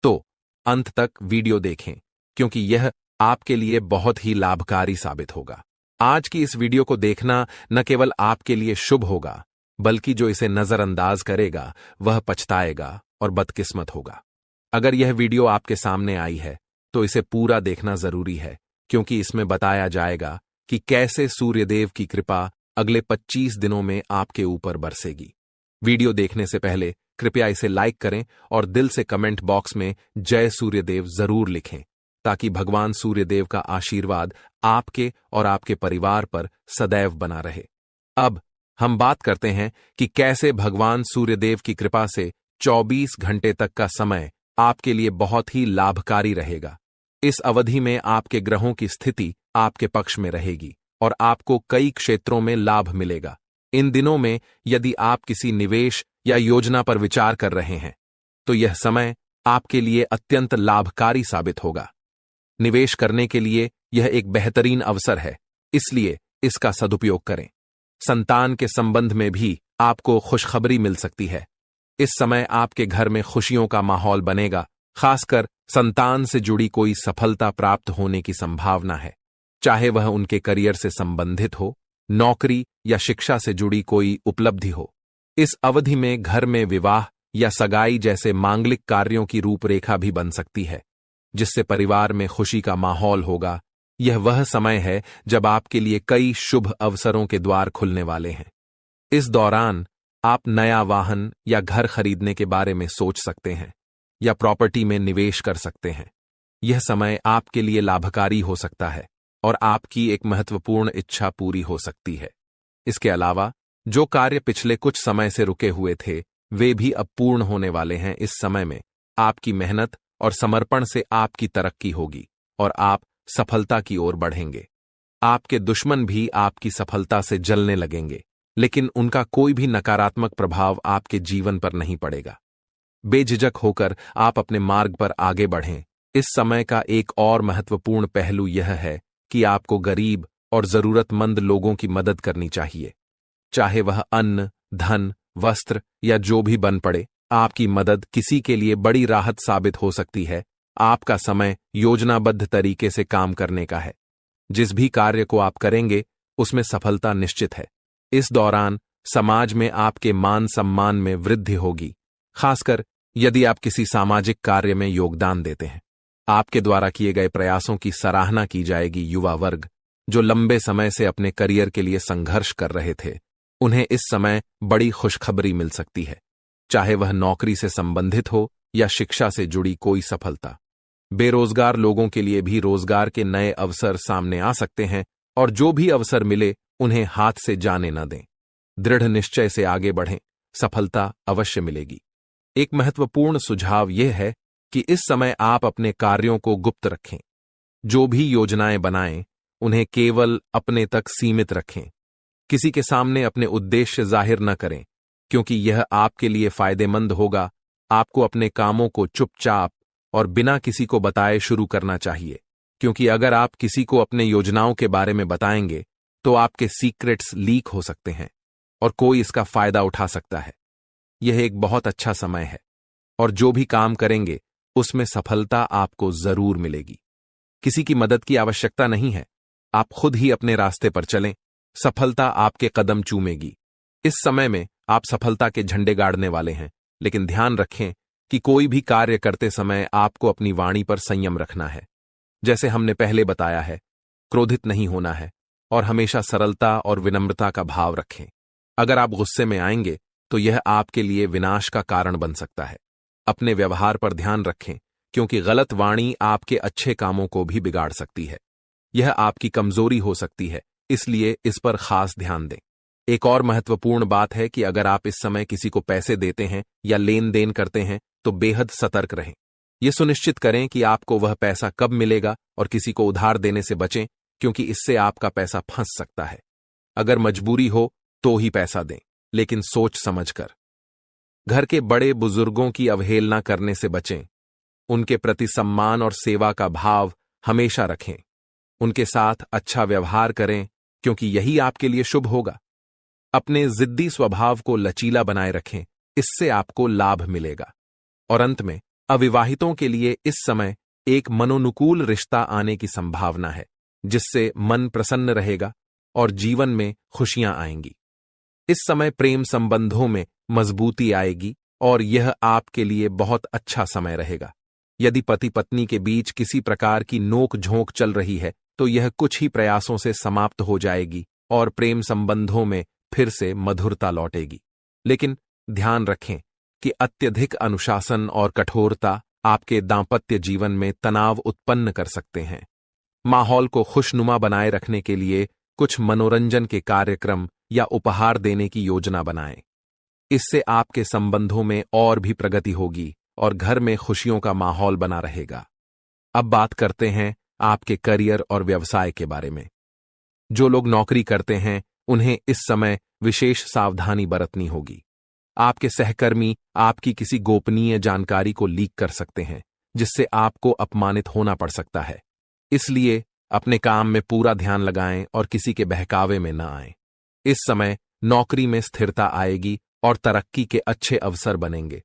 तो अंत तक वीडियो देखें, क्योंकि यह आपके लिए बहुत ही लाभकारी साबित होगा। आज की इस वीडियो को देखना न केवल आपके लिए शुभ होगा, बल्कि जो इसे नजरअंदाज करेगा वह पछताएगा और बदकिस्मत होगा। अगर यह वीडियो आपके सामने आई है तो इसे पूरा देखना जरूरी है, क्योंकि इसमें बताया जाएगा कि कैसे सूर्यदेव की कृपा अगले 25 दिनों में आपके ऊपर बरसेगी। वीडियो देखने से पहले कृपया इसे लाइक करें और दिल से कमेंट बॉक्स में जय सूर्यदेव जरूर लिखें, ताकि भगवान सूर्यदेव का आशीर्वाद आपके और आपके परिवार पर सदैव बना रहे। अब हम बात करते हैं कि कैसे भगवान सूर्यदेव की कृपा से 24 घंटे तक का समय आपके लिए बहुत ही लाभकारी रहेगा। इस अवधि में आपके ग्रहों की स्थिति आपके पक्ष में रहेगी और आपको कई क्षेत्रों में लाभ मिलेगा। इन दिनों में यदि आप किसी निवेश या योजना पर विचार कर रहे हैं, तो यह समय आपके लिए अत्यंत लाभकारी साबित होगा। निवेश करने के लिए यह एक बेहतरीन अवसर है, इसलिए इसका सदुपयोग करें। संतान के संबंध में भी आपको खुशखबरी मिल सकती है। इस समय आपके घर में खुशियों का माहौल बनेगा, खासकर संतान से जुड़ी कोई सफलता प्राप्त होने की संभावना है, चाहे वह उनके करियर से संबंधित हो, नौकरी या शिक्षा से जुड़ी कोई उपलब्धि हो। इस अवधि में घर में विवाह या सगाई जैसे मांगलिक कार्यों की रूपरेखा भी बन सकती है, जिससे परिवार में खुशी का माहौल होगा। यह वह समय है जब आपके लिए कई शुभ अवसरों के द्वार खुलने वाले हैं। इस दौरान आप नया वाहन या घर खरीदने के बारे में सोच सकते हैं या प्रॉपर्टी में निवेश कर सकते हैं। यह समय आपके लिए लाभकारी हो सकता है और आपकी एक महत्वपूर्ण इच्छा पूरी हो सकती है। इसके अलावा जो कार्य पिछले कुछ समय से रुके हुए थे, वे भी अब पूर्ण होने वाले हैं। इस समय में आपकी मेहनत और समर्पण से आपकी तरक्की होगी और आप सफलता की ओर बढ़ेंगे। आपके दुश्मन भी आपकी सफलता से जलने लगेंगे, लेकिन उनका कोई भी नकारात्मक प्रभाव आपके जीवन पर नहीं पड़ेगा। बेझिझक होकर आप अपने मार्ग पर आगे बढ़ें। इस समय का एक और महत्वपूर्ण पहलू यह है कि आपको गरीब और जरूरतमंद लोगों की मदद करनी चाहिए, चाहे वह अन्न, धन, वस्त्र या जो भी बन पड़े। आपकी मदद किसी के लिए बड़ी राहत साबित हो सकती है। आपका समय योजनाबद्ध तरीके से काम करने का है। जिस भी कार्य को आप करेंगे उसमें सफलता निश्चित है। इस दौरान समाज में आपके मान सम्मान में वृद्धि होगी, खासकर यदि आप किसी सामाजिक कार्य में योगदान देते हैं। आपके द्वारा किए गए प्रयासों की सराहना की जाएगी। युवा वर्ग जो लंबे समय से अपने करियर के लिए संघर्ष कर रहे थे, उन्हें इस समय बड़ी खुशखबरी मिल सकती है, चाहे वह नौकरी से संबंधित हो या शिक्षा से जुड़ी कोई सफलता। बेरोजगार लोगों के लिए भी रोजगार के नए अवसर सामने आ सकते हैं और जो भी अवसर मिले उन्हें हाथ से जाने न दें। दृढ़ निश्चय से आगे बढ़ें, सफलता अवश्य मिलेगी। एक महत्वपूर्ण सुझाव यह है कि इस समय आप अपने कार्यों को गुप्त रखें। जो भी योजनाएं बनाएं, उन्हें केवल अपने तक सीमित रखें। किसी के सामने अपने उद्देश्य जाहिर न करें, क्योंकि यह आपके लिए फायदेमंद होगा। आपको अपने कामों को चुपचाप और बिना किसी को बताए शुरू करना चाहिए, क्योंकि अगर आप किसी को अपने योजनाओं के बारे में बताएंगे तो आपके सीक्रेट्स लीक हो सकते हैं और कोई इसका फायदा उठा सकता है। यह एक बहुत अच्छा समय है और जो भी काम करेंगे उसमें सफलता आपको जरूर मिलेगी। किसी की मदद की आवश्यकता नहीं है, आप खुद ही अपने रास्ते पर चलें, सफलता आपके कदम चूमेगी। इस समय में आप सफलता के झंडे गाड़ने वाले हैं, लेकिन ध्यान रखें कि कोई भी कार्य करते समय आपको अपनी वाणी पर संयम रखना है। जैसे हमने पहले बताया है, क्रोधित नहीं होना है और हमेशा सरलता और विनम्रता का भाव रखें। अगर आप गुस्से में आएंगे तो यह आपके लिए विनाश का कारण बन सकता है। अपने व्यवहार पर ध्यान रखें, क्योंकि गलत वाणी आपके अच्छे कामों को भी बिगाड़ सकती है। यह आपकी कमजोरी हो सकती है, इसलिए इस पर खास ध्यान दें। एक और महत्वपूर्ण बात है कि अगर आप इस समय किसी को पैसे देते हैं या लेन देन करते हैं तो बेहद सतर्क रहें। यह सुनिश्चित करें कि आपको वह पैसा कब मिलेगा और किसी को उधार देने से बचें, क्योंकि इससे आपका पैसा फंस सकता है। अगर मजबूरी हो तो ही पैसा दें, लेकिन सोच समझकर। घर के बड़े बुजुर्गों की अवहेलना करने से बचें। उनके प्रति सम्मान और सेवा का भाव हमेशा रखें। उनके साथ अच्छा व्यवहार करें, क्योंकि यही आपके लिए शुभ होगा। अपने जिद्दी स्वभाव को लचीला बनाए रखें, इससे आपको लाभ मिलेगा। और अंत में अविवाहितों के लिए इस समय एक मनोनुकूल रिश्ता आने की संभावना है, जिससे मन प्रसन्न रहेगा और जीवन में खुशियां आएंगी। इस समय प्रेम संबंधों में मजबूती आएगी और यह आपके लिए बहुत अच्छा समय रहेगा। यदि पति पत्नी के बीच किसी प्रकार की नोक झोंक चल रही है तो यह कुछ ही प्रयासों से समाप्त हो जाएगी और प्रेम संबंधों में फिर से मधुरता लौटेगी। लेकिन ध्यान रखें कि अत्यधिक अनुशासन और कठोरता आपके दांपत्य जीवन में तनाव उत्पन्न कर सकते हैं। माहौल को खुशनुमा बनाए रखने के लिए कुछ मनोरंजन के कार्यक्रम या उपहार देने की योजना बनाएं। इससे आपके संबंधों में और भी प्रगति होगी और घर में खुशियों का माहौल बना रहेगा। अब बात करते हैं आपके करियर और व्यवसाय के बारे में। जो लोग नौकरी करते हैं उन्हें इस समय विशेष सावधानी बरतनी होगी। आपके सहकर्मी आपकी किसी गोपनीय जानकारी को लीक कर सकते हैं, जिससे आपको अपमानित होना पड़ सकता है। इसलिए अपने काम में पूरा ध्यान लगाएं और किसी के बहकावे में न आएं। इस समय नौकरी में स्थिरता आएगी और तरक्की के अच्छे अवसर बनेंगे।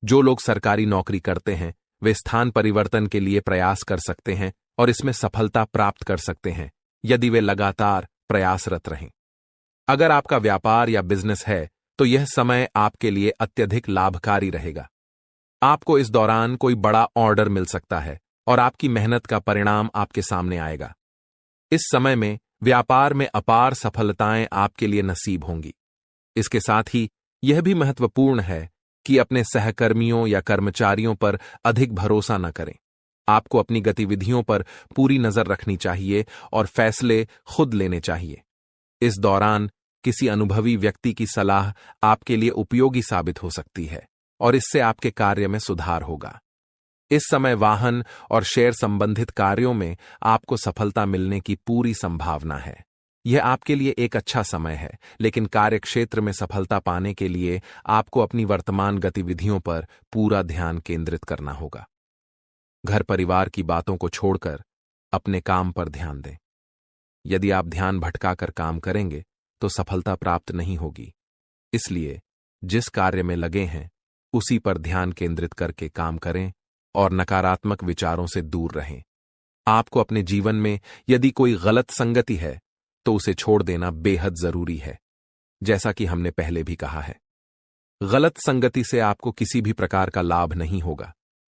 जो लोग सरकारी नौकरी करते हैं वे स्थान परिवर्तन के लिए प्रयास कर सकते हैं और इसमें सफलता प्राप्त कर सकते हैं, यदि वे लगातार प्रयासरत रहें। अगर आपका व्यापार या बिजनेस है तो यह समय आपके लिए अत्यधिक लाभकारी रहेगा। आपको इस दौरान कोई बड़ा ऑर्डर मिल सकता है और आपकी मेहनत का परिणाम आपके सामने आएगा। इस समय में व्यापार में अपार सफलताएं आपके लिए नसीब होंगी। इसके साथ ही यह भी महत्वपूर्ण है कि अपने सहकर्मियों या कर्मचारियों पर अधिक भरोसा न करें। आपको अपनी गतिविधियों पर पूरी नजर रखनी चाहिए और फैसले खुद लेने चाहिए। इस दौरान किसी अनुभवी व्यक्ति की सलाह आपके लिए उपयोगी साबित हो सकती है और इससे आपके कार्य में सुधार होगा। इस समय वाहन और शेयर संबंधित कार्यों में आपको सफलता मिलने की पूरी संभावना है। यह आपके लिए एक अच्छा समय है, लेकिन कार्यक्षेत्र में सफलता पाने के लिए आपको अपनी वर्तमान गतिविधियों पर पूरा ध्यान केंद्रित करना होगा। घर परिवार की बातों को छोड़कर अपने काम पर ध्यान दें। यदि आप ध्यान भटकाकर काम करेंगे तो सफलता प्राप्त नहीं होगी। इसलिए जिस कार्य में लगे हैं उसी पर ध्यान केंद्रित करके काम करें और नकारात्मक विचारों से दूर रहें। आपको अपने जीवन में यदि कोई गलत संगति है तो उसे छोड़ देना बेहद जरूरी है। जैसा कि हमने पहले भी कहा है, गलत संगति से आपको किसी भी प्रकार का लाभ नहीं होगा।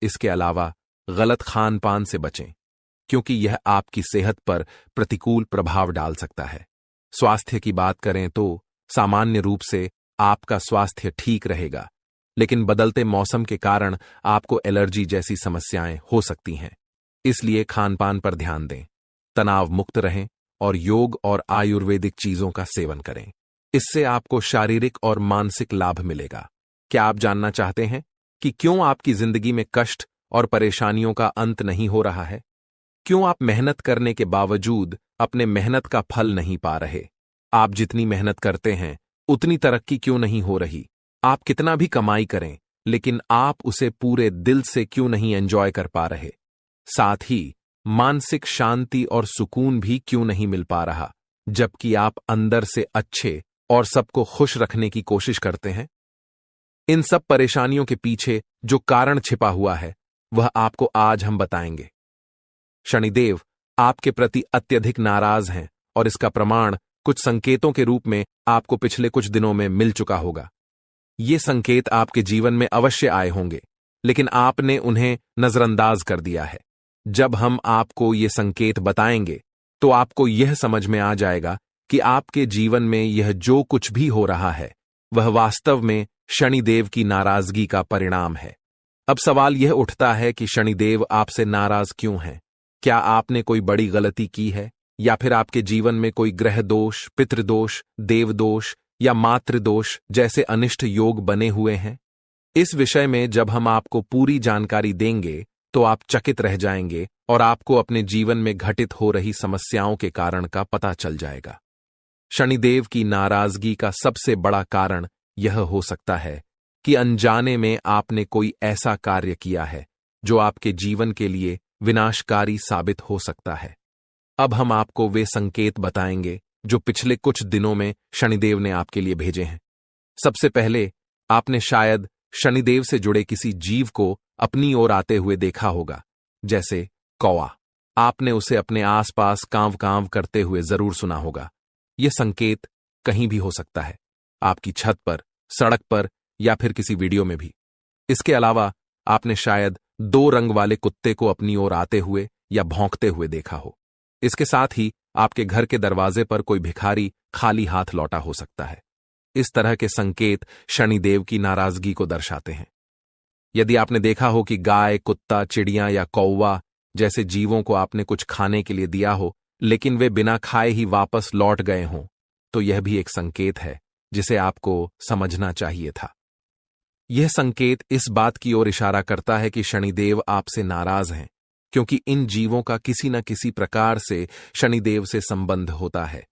इसके अलावा गलत खान पान से बचें, क्योंकि यह आपकी सेहत पर प्रतिकूल प्रभाव डाल सकता है। स्वास्थ्य की बात करें तो सामान्य रूप से आपका स्वास्थ्य ठीक रहेगा, लेकिन बदलते मौसम के कारण आपको एलर्जी जैसी समस्याएं हो सकती हैं। इसलिए खानपान पर ध्यान दें, तनाव मुक्त रहें और योग और आयुर्वेदिक चीजों का सेवन करें। इससे आपको शारीरिक और मानसिक लाभ मिलेगा। क्या आप जानना चाहते हैं कि क्यों आपकी जिंदगी में कष्ट और परेशानियों का अंत नहीं हो रहा है? क्यों आप मेहनत करने के बावजूद अपने मेहनत का फल नहीं पा रहे? आप जितनी मेहनत करते हैं उतनी तरक्की क्यों नहीं हो रही? आप कितना भी कमाई करें लेकिन आप उसे पूरे दिल से क्यों नहीं एंजॉय कर पा रहे? साथ ही मानसिक शांति और सुकून भी क्यों नहीं मिल पा रहा, जबकि आप अंदर से अच्छे और सबको खुश रखने की कोशिश करते हैं? इन सब परेशानियों के पीछे जो कारण छिपा हुआ है वह आपको आज हम बताएंगे। शनिदेव आपके प्रति अत्यधिक नाराज हैं और इसका प्रमाण कुछ संकेतों के रूप में आपको पिछले कुछ दिनों में मिल चुका होगा। ये संकेत आपके जीवन में अवश्य आए होंगे, लेकिन आपने उन्हें नजरअंदाज कर दिया है। जब हम आपको ये संकेत बताएंगे तो आपको यह समझ में आ जाएगा कि आपके जीवन में यह जो कुछ भी हो रहा है वह वास्तव में शनिदेव की नाराजगी का परिणाम है। अब सवाल यह उठता है कि शनिदेव आपसे नाराज क्यों हैं? क्या आपने कोई बड़ी गलती की है या फिर आपके जीवन में कोई ग्रह दोष, पितृदोष, देवदोष या मातृदोष जैसे अनिष्ट योग बने हुए हैं? इस विषय में जब हम आपको पूरी जानकारी देंगे तो आप चकित रह जाएंगे और आपको अपने जीवन में घटित हो रही समस्याओं के कारण का पता चल जाएगा। शनिदेव की नाराजगी का सबसे बड़ा कारण यह हो सकता है कि अनजाने में आपने कोई ऐसा कार्य किया है जो आपके जीवन के लिए विनाशकारी साबित हो सकता है। अब हम आपको वे संकेत बताएंगे जो पिछले कुछ दिनों में शनिदेव ने आपके लिए भेजे हैं। सबसे पहले आपने शायद शनिदेव से जुड़े किसी जीव को अपनी ओर आते हुए देखा होगा, जैसे कौवा। आपने उसे अपने आसपास कांव कांव करते हुए जरूर सुना होगा। यह संकेत कहीं भी हो सकता है, आपकी छत पर, सड़क पर या फिर किसी वीडियो में भी। इसके अलावा आपने शायद 2 रंग वाले कुत्ते को अपनी ओर आते हुए या भौंकते हुए देखा हो। इसके साथ ही आपके घर के दरवाजे पर कोई भिखारी खाली हाथ लौटा हो सकता है। इस तरह के संकेत शनिदेव की नाराजगी को दर्शाते हैं। यदि आपने देखा हो कि गाय, कुत्ता, चिड़िया या कौवा जैसे जीवों को आपने कुछ खाने के लिए दिया हो, लेकिन वे बिना खाए ही वापस लौट गए हों, तो यह भी एक संकेत है जिसे आपको समझना चाहिए था। यह संकेत इस बात की ओर इशारा करता है कि शनिदेव आपसे नाराज हैं, क्योंकि इन जीवों का किसी न किसी प्रकार से शनिदेव से संबंध होता है।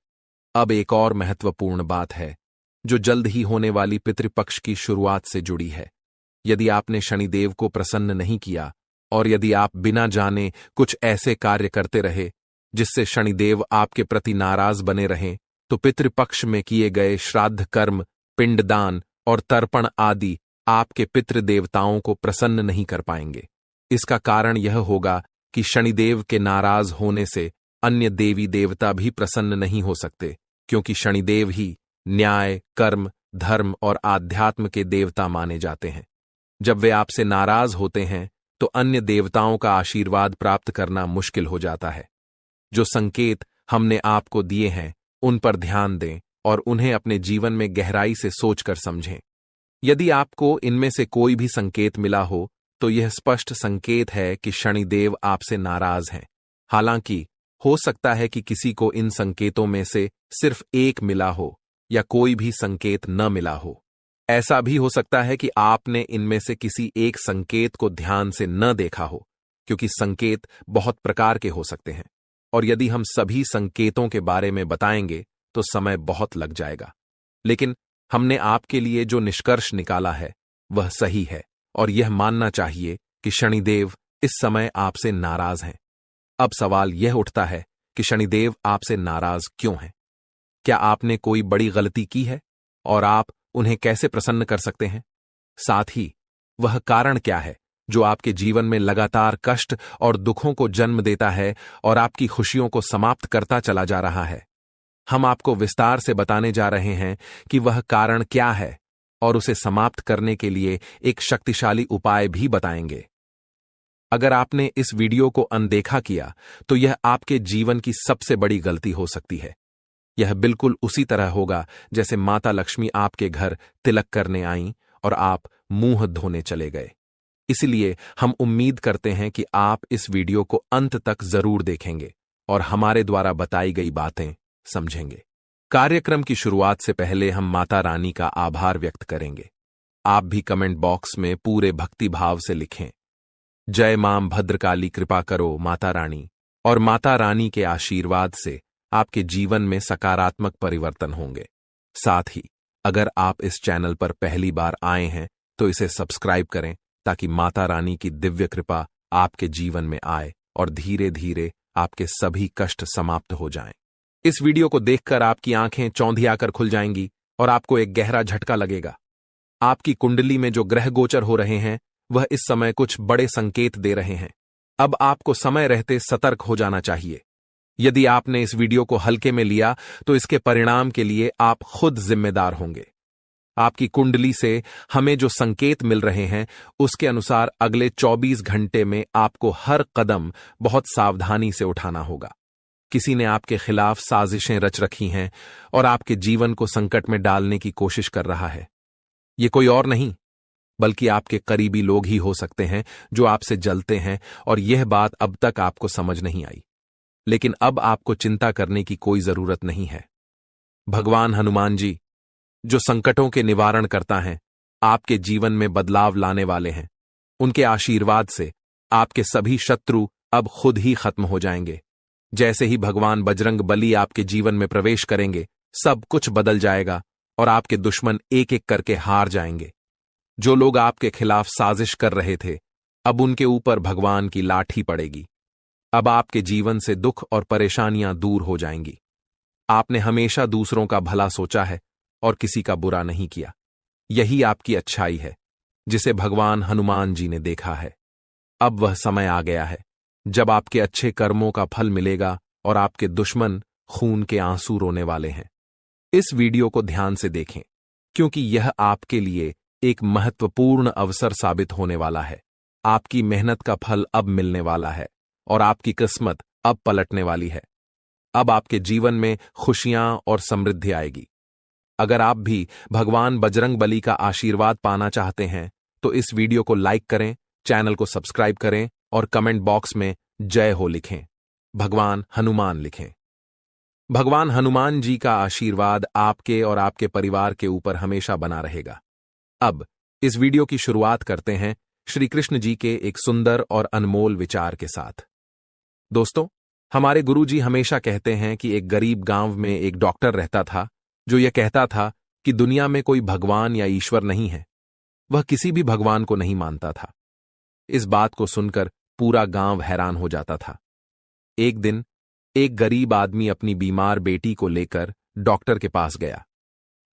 अब एक और महत्वपूर्ण बात है, जो जल्द ही होने वाली पितृपक्ष की शुरुआत से जुड़ी है। यदि आपने शनिदेव को प्रसन्न नहीं किया और यदि आप बिना जाने कुछ ऐसे कार्य करते रहे जिससे शनिदेव आपके प्रति नाराज बने रहें, तो पितृपक्ष में किए गए श्राद्ध कर्म, पिंडदान और तर्पण आदि आपके पितृ देवताओं को प्रसन्न नहीं कर पाएंगे। इसका कारण यह होगा कि शनिदेव के नाराज होने से अन्य देवी देवता भी प्रसन्न नहीं हो सकते, क्योंकि शनिदेव ही न्याय, कर्म, धर्म और आध्यात्म के देवता माने जाते हैं। जब वे आपसे नाराज होते हैं तो अन्य देवताओं का आशीर्वाद प्राप्त करना मुश्किल हो जाता है। जो संकेत हमने आपको दिए हैं उन पर ध्यान दें और उन्हें अपने जीवन में गहराई से सोचकर समझें। यदि आपको इनमें से कोई भी संकेत मिला हो तो यह स्पष्ट संकेत है कि शनिदेव आपसे नाराज हैं। हालांकि हो सकता है कि किसी को इन संकेतों में से सिर्फ एक मिला हो या कोई भी संकेत न मिला हो। ऐसा भी हो सकता है कि आपने इनमें से किसी एक संकेत को ध्यान से न देखा हो, क्योंकि संकेत बहुत प्रकार के हो सकते हैं और यदि हम सभी संकेतों के बारे में बताएंगे तो समय बहुत लग जाएगा। लेकिन हमने आपके लिए जो निष्कर्ष निकाला है वह सही है और यह मानना चाहिए कि शनिदेव इस समय आपसे नाराज हैं। अब सवाल यह उठता है कि शनिदेव आपसे नाराज क्यों हैं? क्या आपने कोई बड़ी गलती की है और आप उन्हें कैसे प्रसन्न कर सकते हैं? साथ ही वह कारण क्या है जो आपके जीवन में लगातार कष्ट और दुखों को जन्म देता है और आपकी खुशियों को समाप्त करता चला जा रहा है? हम आपको विस्तार से बताने जा रहे हैं कि वह कारण क्या है और उसे समाप्त करने के लिए एक शक्तिशाली उपाय भी बताएंगे। अगर आपने इस वीडियो को अनदेखा किया तो यह आपके जीवन की सबसे बड़ी गलती हो सकती है। यह बिल्कुल उसी तरह होगा जैसे माता लक्ष्मी आपके घर तिलक करने आईं और आप मुंह धोने चले गए। इसलिए हम उम्मीद करते हैं कि आप इस वीडियो को अंत तक जरूर देखेंगे और हमारे द्वारा बताई गई बातें समझेंगे। कार्यक्रम की शुरुआत से पहले हम माता रानी का आभार व्यक्त करेंगे। आप भी कमेंट बॉक्स में पूरे भक्ति भाव से लिखें, जय मां भद्रकाली, कृपा करो माता रानी। और माता रानी के आशीर्वाद से आपके जीवन में सकारात्मक परिवर्तन होंगे। साथ ही अगर आप इस चैनल पर पहली बार आए हैं तो इसे सब्सक्राइब करें ताकि माता रानी की दिव्य कृपा आपके जीवन में आए और धीरे धीरे आपके सभी कष्ट समाप्त हो जाएं। इस वीडियो को देखकर आपकी आंखें चौंधी आकर खुल जाएंगी और आपको एक गहरा झटका लगेगा। आपकी कुंडली में जो ग्रह गोचर हो रहे हैं वह इस समय कुछ बड़े संकेत दे रहे हैं। अब आपको समय रहते सतर्क हो जाना चाहिए। यदि आपने इस वीडियो को हल्के में लिया तो इसके परिणाम के लिए आप खुद जिम्मेदार होंगे। आपकी कुंडली से हमें जो संकेत मिल रहे हैं उसके अनुसार अगले 24 घंटे में आपको हर कदम बहुत सावधानी से उठाना होगा। किसी ने आपके खिलाफ साजिशें रच रखी हैं और आपके जीवन को संकट में डालने की कोशिश कर रहा है। ये कोई और नहीं बल्कि आपके करीबी लोग ही हो सकते हैं जो आपसे जलते हैं और यह बात अब तक आपको समझ नहीं आई। लेकिन अब आपको चिंता करने की कोई जरूरत नहीं है। भगवान हनुमान जी, जो संकटों के निवारण करता है, आपके जीवन में बदलाव लाने वाले हैं। उनके आशीर्वाद से आपके सभी शत्रु अब खुद ही खत्म हो जाएंगे। जैसे ही भगवान बजरंग बली आपके जीवन में प्रवेश करेंगे, सब कुछ बदल जाएगा और आपके दुश्मन एक एक करके हार जाएंगे। जो लोग आपके खिलाफ साजिश कर रहे थे, अब उनके ऊपर भगवान की लाठी पड़ेगी। अब आपके जीवन से दुख और परेशानियां दूर हो जाएंगी। आपने हमेशा दूसरों का भला सोचा है और किसी का बुरा नहीं किया। यही आपकी अच्छाई है, जिसे भगवान हनुमान जी ने देखा है। अब वह समय आ गया है जब आपके अच्छे कर्मों का फल मिलेगा और आपके दुश्मन खून के आंसू रोने वाले हैं। इस वीडियो को ध्यान से देखें, क्योंकि यह आपके लिए एक महत्वपूर्ण अवसर साबित होने वाला है। आपकी मेहनत का फल अब मिलने वाला है और आपकी किस्मत अब पलटने वाली है। अब आपके जीवन में खुशियां और समृद्धि आएगी। अगर आप भी भगवान बजरंगबली का आशीर्वाद पाना चाहते हैं तो इस वीडियो को लाइक करें, चैनल को सब्सक्राइब करें और कमेंट बॉक्स में जय हो लिखें। भगवान हनुमान लिखें। भगवान हनुमान जी का आशीर्वाद आपके और आपके परिवार के ऊपर हमेशा बना रहेगा। अब इस वीडियो की शुरुआत करते हैं श्री कृष्ण जी के एक सुंदर और अनमोल विचार के साथ। दोस्तों, हमारे गुरुजी हमेशा कहते हैं कि एक गरीब गांव में एक डॉक्टर रहता था जो यह कहता था कि दुनिया में कोई भगवान या ईश्वर नहीं है। वह किसी भी भगवान को नहीं मानता था। इस बात को सुनकर पूरा गांव हैरान हो जाता था। एक दिन एक गरीब आदमी अपनी बीमार बेटी को लेकर डॉक्टर के पास गया।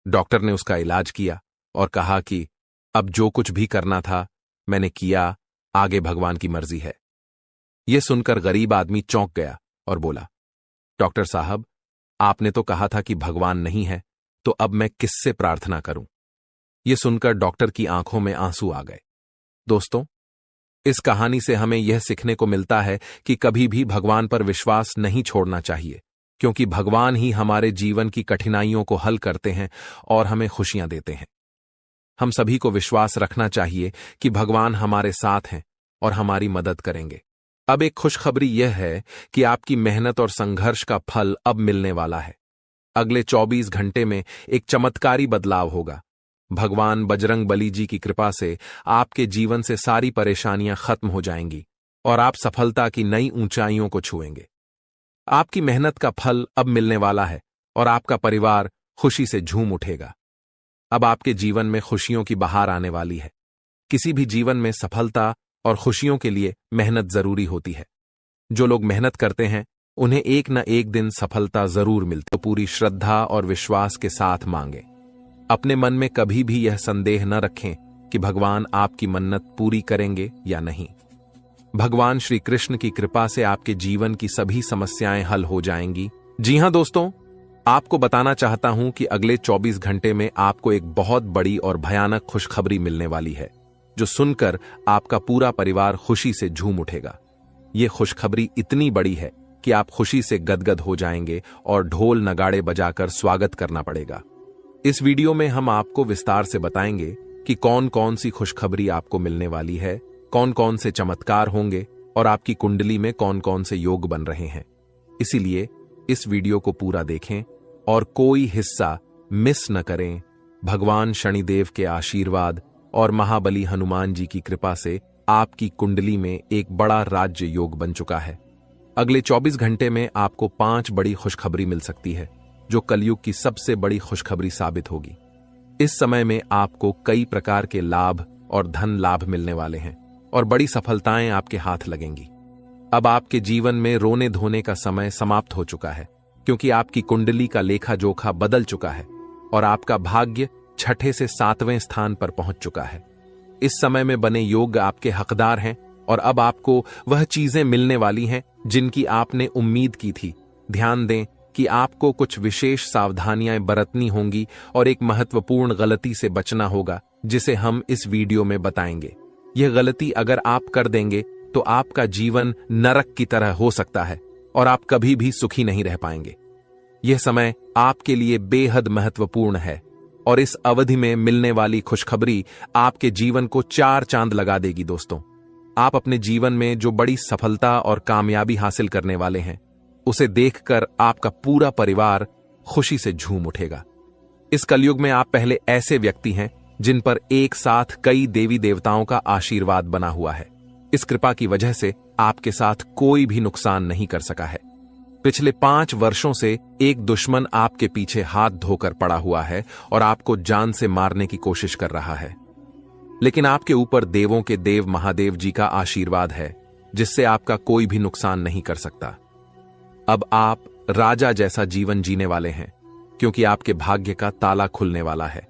डॉक्टर ने उसका इलाज किया और कहा कि अब जो कुछ भी करना था मैंने किया, आगे भगवान की मर्जी है। यह सुनकर गरीब आदमी चौंक गया और बोला, डॉक्टर साहब, आपने तो कहा था कि भगवान नहीं है, तो अब मैं किससे प्रार्थना करूं? यह सुनकर डॉक्टर की आंखों में आंसू आ गए। दोस्तों, इस कहानी से हमें यह सीखने को मिलता है कि कभी भी भगवान पर विश्वास नहीं छोड़ना चाहिए, क्योंकि भगवान ही हमारे जीवन की कठिनाइयों को हल करते हैं और हमें खुशियां देते हैं। हम सभी को विश्वास रखना चाहिए कि भगवान हमारे साथ हैं और हमारी मदद करेंगे। अब एक खुशखबरी यह है कि आपकी मेहनत और संघर्ष का फल अब मिलने वाला है। अगले 24 घंटे में एक चमत्कारी बदलाव होगा। भगवान बजरंगबली जी की कृपा से आपके जीवन से सारी परेशानियां खत्म हो जाएंगी और आप सफलता की नई ऊंचाइयों को छुएंगे। आपकी मेहनत का फल अब मिलने वाला है और आपका परिवार खुशी से झूम उठेगा। अब आपके जीवन में खुशियों की बहार आने वाली है। किसी भी जीवन में सफलता और खुशियों के लिए मेहनत जरूरी होती है। जो लोग मेहनत करते हैं उन्हें एक न एक दिन सफलता जरूर मिलती। तो पूरी श्रद्धा और विश्वास के साथ मांगे। अपने मन में कभी भी यह संदेह न रखें कि भगवान आपकी मन्नत पूरी करेंगे या नहीं। भगवान श्री कृष्ण की कृपा से आपके जीवन की सभी समस्याएं हल हो जाएंगी। जी हां दोस्तों, आपको बताना चाहता हूं कि अगले 24 घंटे में आपको एक बहुत बड़ी और भयानक खुशखबरी मिलने वाली है, जो सुनकर आपका पूरा परिवार खुशी से झूम उठेगा। यह खुशखबरी इतनी बड़ी है कि आप खुशी से गदगद हो जाएंगे और ढोल नगाड़े बजाकर स्वागत करना पड़ेगा। इस वीडियो में हम आपको विस्तार से बताएंगे कि कौन कौन सी खुशखबरी आपको मिलने वाली है, कौन कौन से चमत्कार होंगे और आपकी कुंडली में कौन कौन से योग बन रहे हैं। इसीलिए इस वीडियो को पूरा देखें और कोई हिस्सा मिस न करें। भगवान शनिदेव के आशीर्वाद और महाबली हनुमान जी की कृपा से आपकी कुंडली में एक बड़ा राज्य योग बन चुका है। अगले 24 घंटे में आपको 5 बड़ी खुशखबरी मिल सकती है, जो कलयुग की सबसे बड़ी खुशखबरी साबित होगी। इस समय में आपको कई प्रकार के लाभ और धन लाभ मिलने वाले हैं और बड़ी सफलताएं आपके हाथ लगेंगी। अब आपके जीवन में रोने धोने का समय समाप्त हो चुका है, क्योंकि आपकी कुंडली का लेखा जोखा बदल चुका है और आपका भाग्य 6 से 7वें स्थान पर पहुंच चुका है। इस समय में बने योग आपके हकदार हैं और अब आपको वह चीजें मिलने वाली हैं जिनकी आपने उम्मीद की थी। ध्यान दें कि आपको कुछ विशेष सावधानियां बरतनी होंगी और एक महत्वपूर्ण गलती से बचना होगा, जिसे हम इस वीडियो में बताएंगे। यह गलती अगर आप कर देंगे तो आपका जीवन नरक की तरह हो सकता है और आप कभी भी सुखी नहीं रह पाएंगे। यह समय आपके लिए बेहद महत्वपूर्ण है और इस अवधि में मिलने वाली खुशखबरी आपके जीवन को 4 चांद लगा देगी। दोस्तों, आप अपने जीवन में जो बड़ी सफलता और कामयाबी हासिल करने वाले हैं, उसे देखकर आपका पूरा परिवार खुशी से झूम उठेगा। इस कलयुग में आप पहले ऐसे व्यक्ति हैं जिन पर एक साथ कई देवी देवताओं का आशीर्वाद बना हुआ है। इस कृपा की वजह से आपके साथ कोई भी नुकसान नहीं कर सका है। पिछले 5 वर्षों से एक दुश्मन आपके पीछे हाथ धोकर पड़ा हुआ है और आपको जान से मारने की कोशिश कर रहा है, लेकिन आपके ऊपर देवों के देव महादेव जी का आशीर्वाद है, जिससे आपका कोई भी नुकसान नहीं कर सकता। अब आप राजा जैसा जीवन जीने वाले हैं, क्योंकि आपके भाग्य का ताला खुलने वाला है।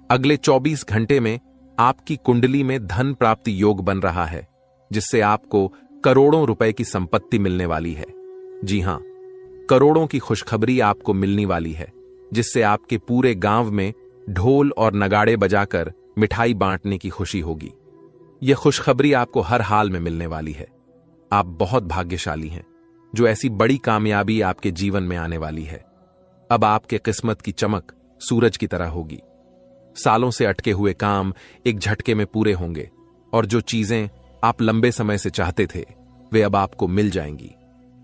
अगले 24 घंटे में आपकी कुंडली में धन प्राप्ति योग बन रहा है, जिससे आपको करोड़ों रुपए की संपत्ति मिलने वाली है। जी हां, करोड़ों की खुशखबरी आपको मिलने वाली है, जिससे आपके पूरे गांव में ढोल और नगाड़े बजाकर मिठाई बांटने की खुशी होगी। यह खुशखबरी आपको हर हाल में मिलने वाली है। आप बहुत भाग्यशाली हैं, जो ऐसी बड़ी कामयाबी आपके जीवन में आने वाली है। अब आपके किस्मत की चमक सूरज की तरह होगी। सालों से अटके हुए काम एक झटके में पूरे होंगे, और जो चीजें आप लंबे समय से चाहते थे, वे अब आपको मिल जाएंगी।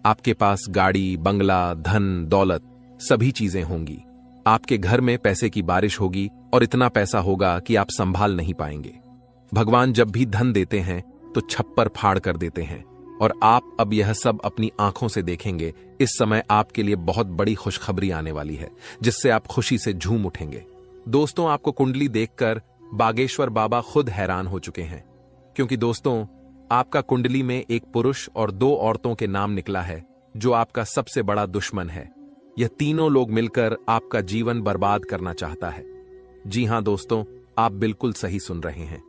आपके पास गाड़ी, बंगला, धन, दौलत सभी चीजें होंगी। आपके घर में पैसे की बारिश होगी, और इतना पैसा होगा कि आप संभाल नहीं पाएंगे। भगवान जब भी धन देते हैं तो छप्पर फाड़ कर देते हैं, और आप अब यह सब अपनी आंखों से देखेंगे। इस समय आपके लिए बहुत बड़ी खुशखबरी आने वाली है, जिससे आप खुशी से झूम उठेंगे। दोस्तों, आपको कुंडली देखकर बागेश्वर बाबा खुद हैरान हो चुके हैं, क्योंकि दोस्तों, आपका कुंडली में एक पुरुष और 2 औरतों के नाम निकला है, जो आपका सबसे बड़ा दुश्मन है। यह तीनों लोग मिलकर आपका जीवन बर्बाद करना चाहता है। जी हां दोस्तों, आप बिल्कुल सही सुन रहे हैं।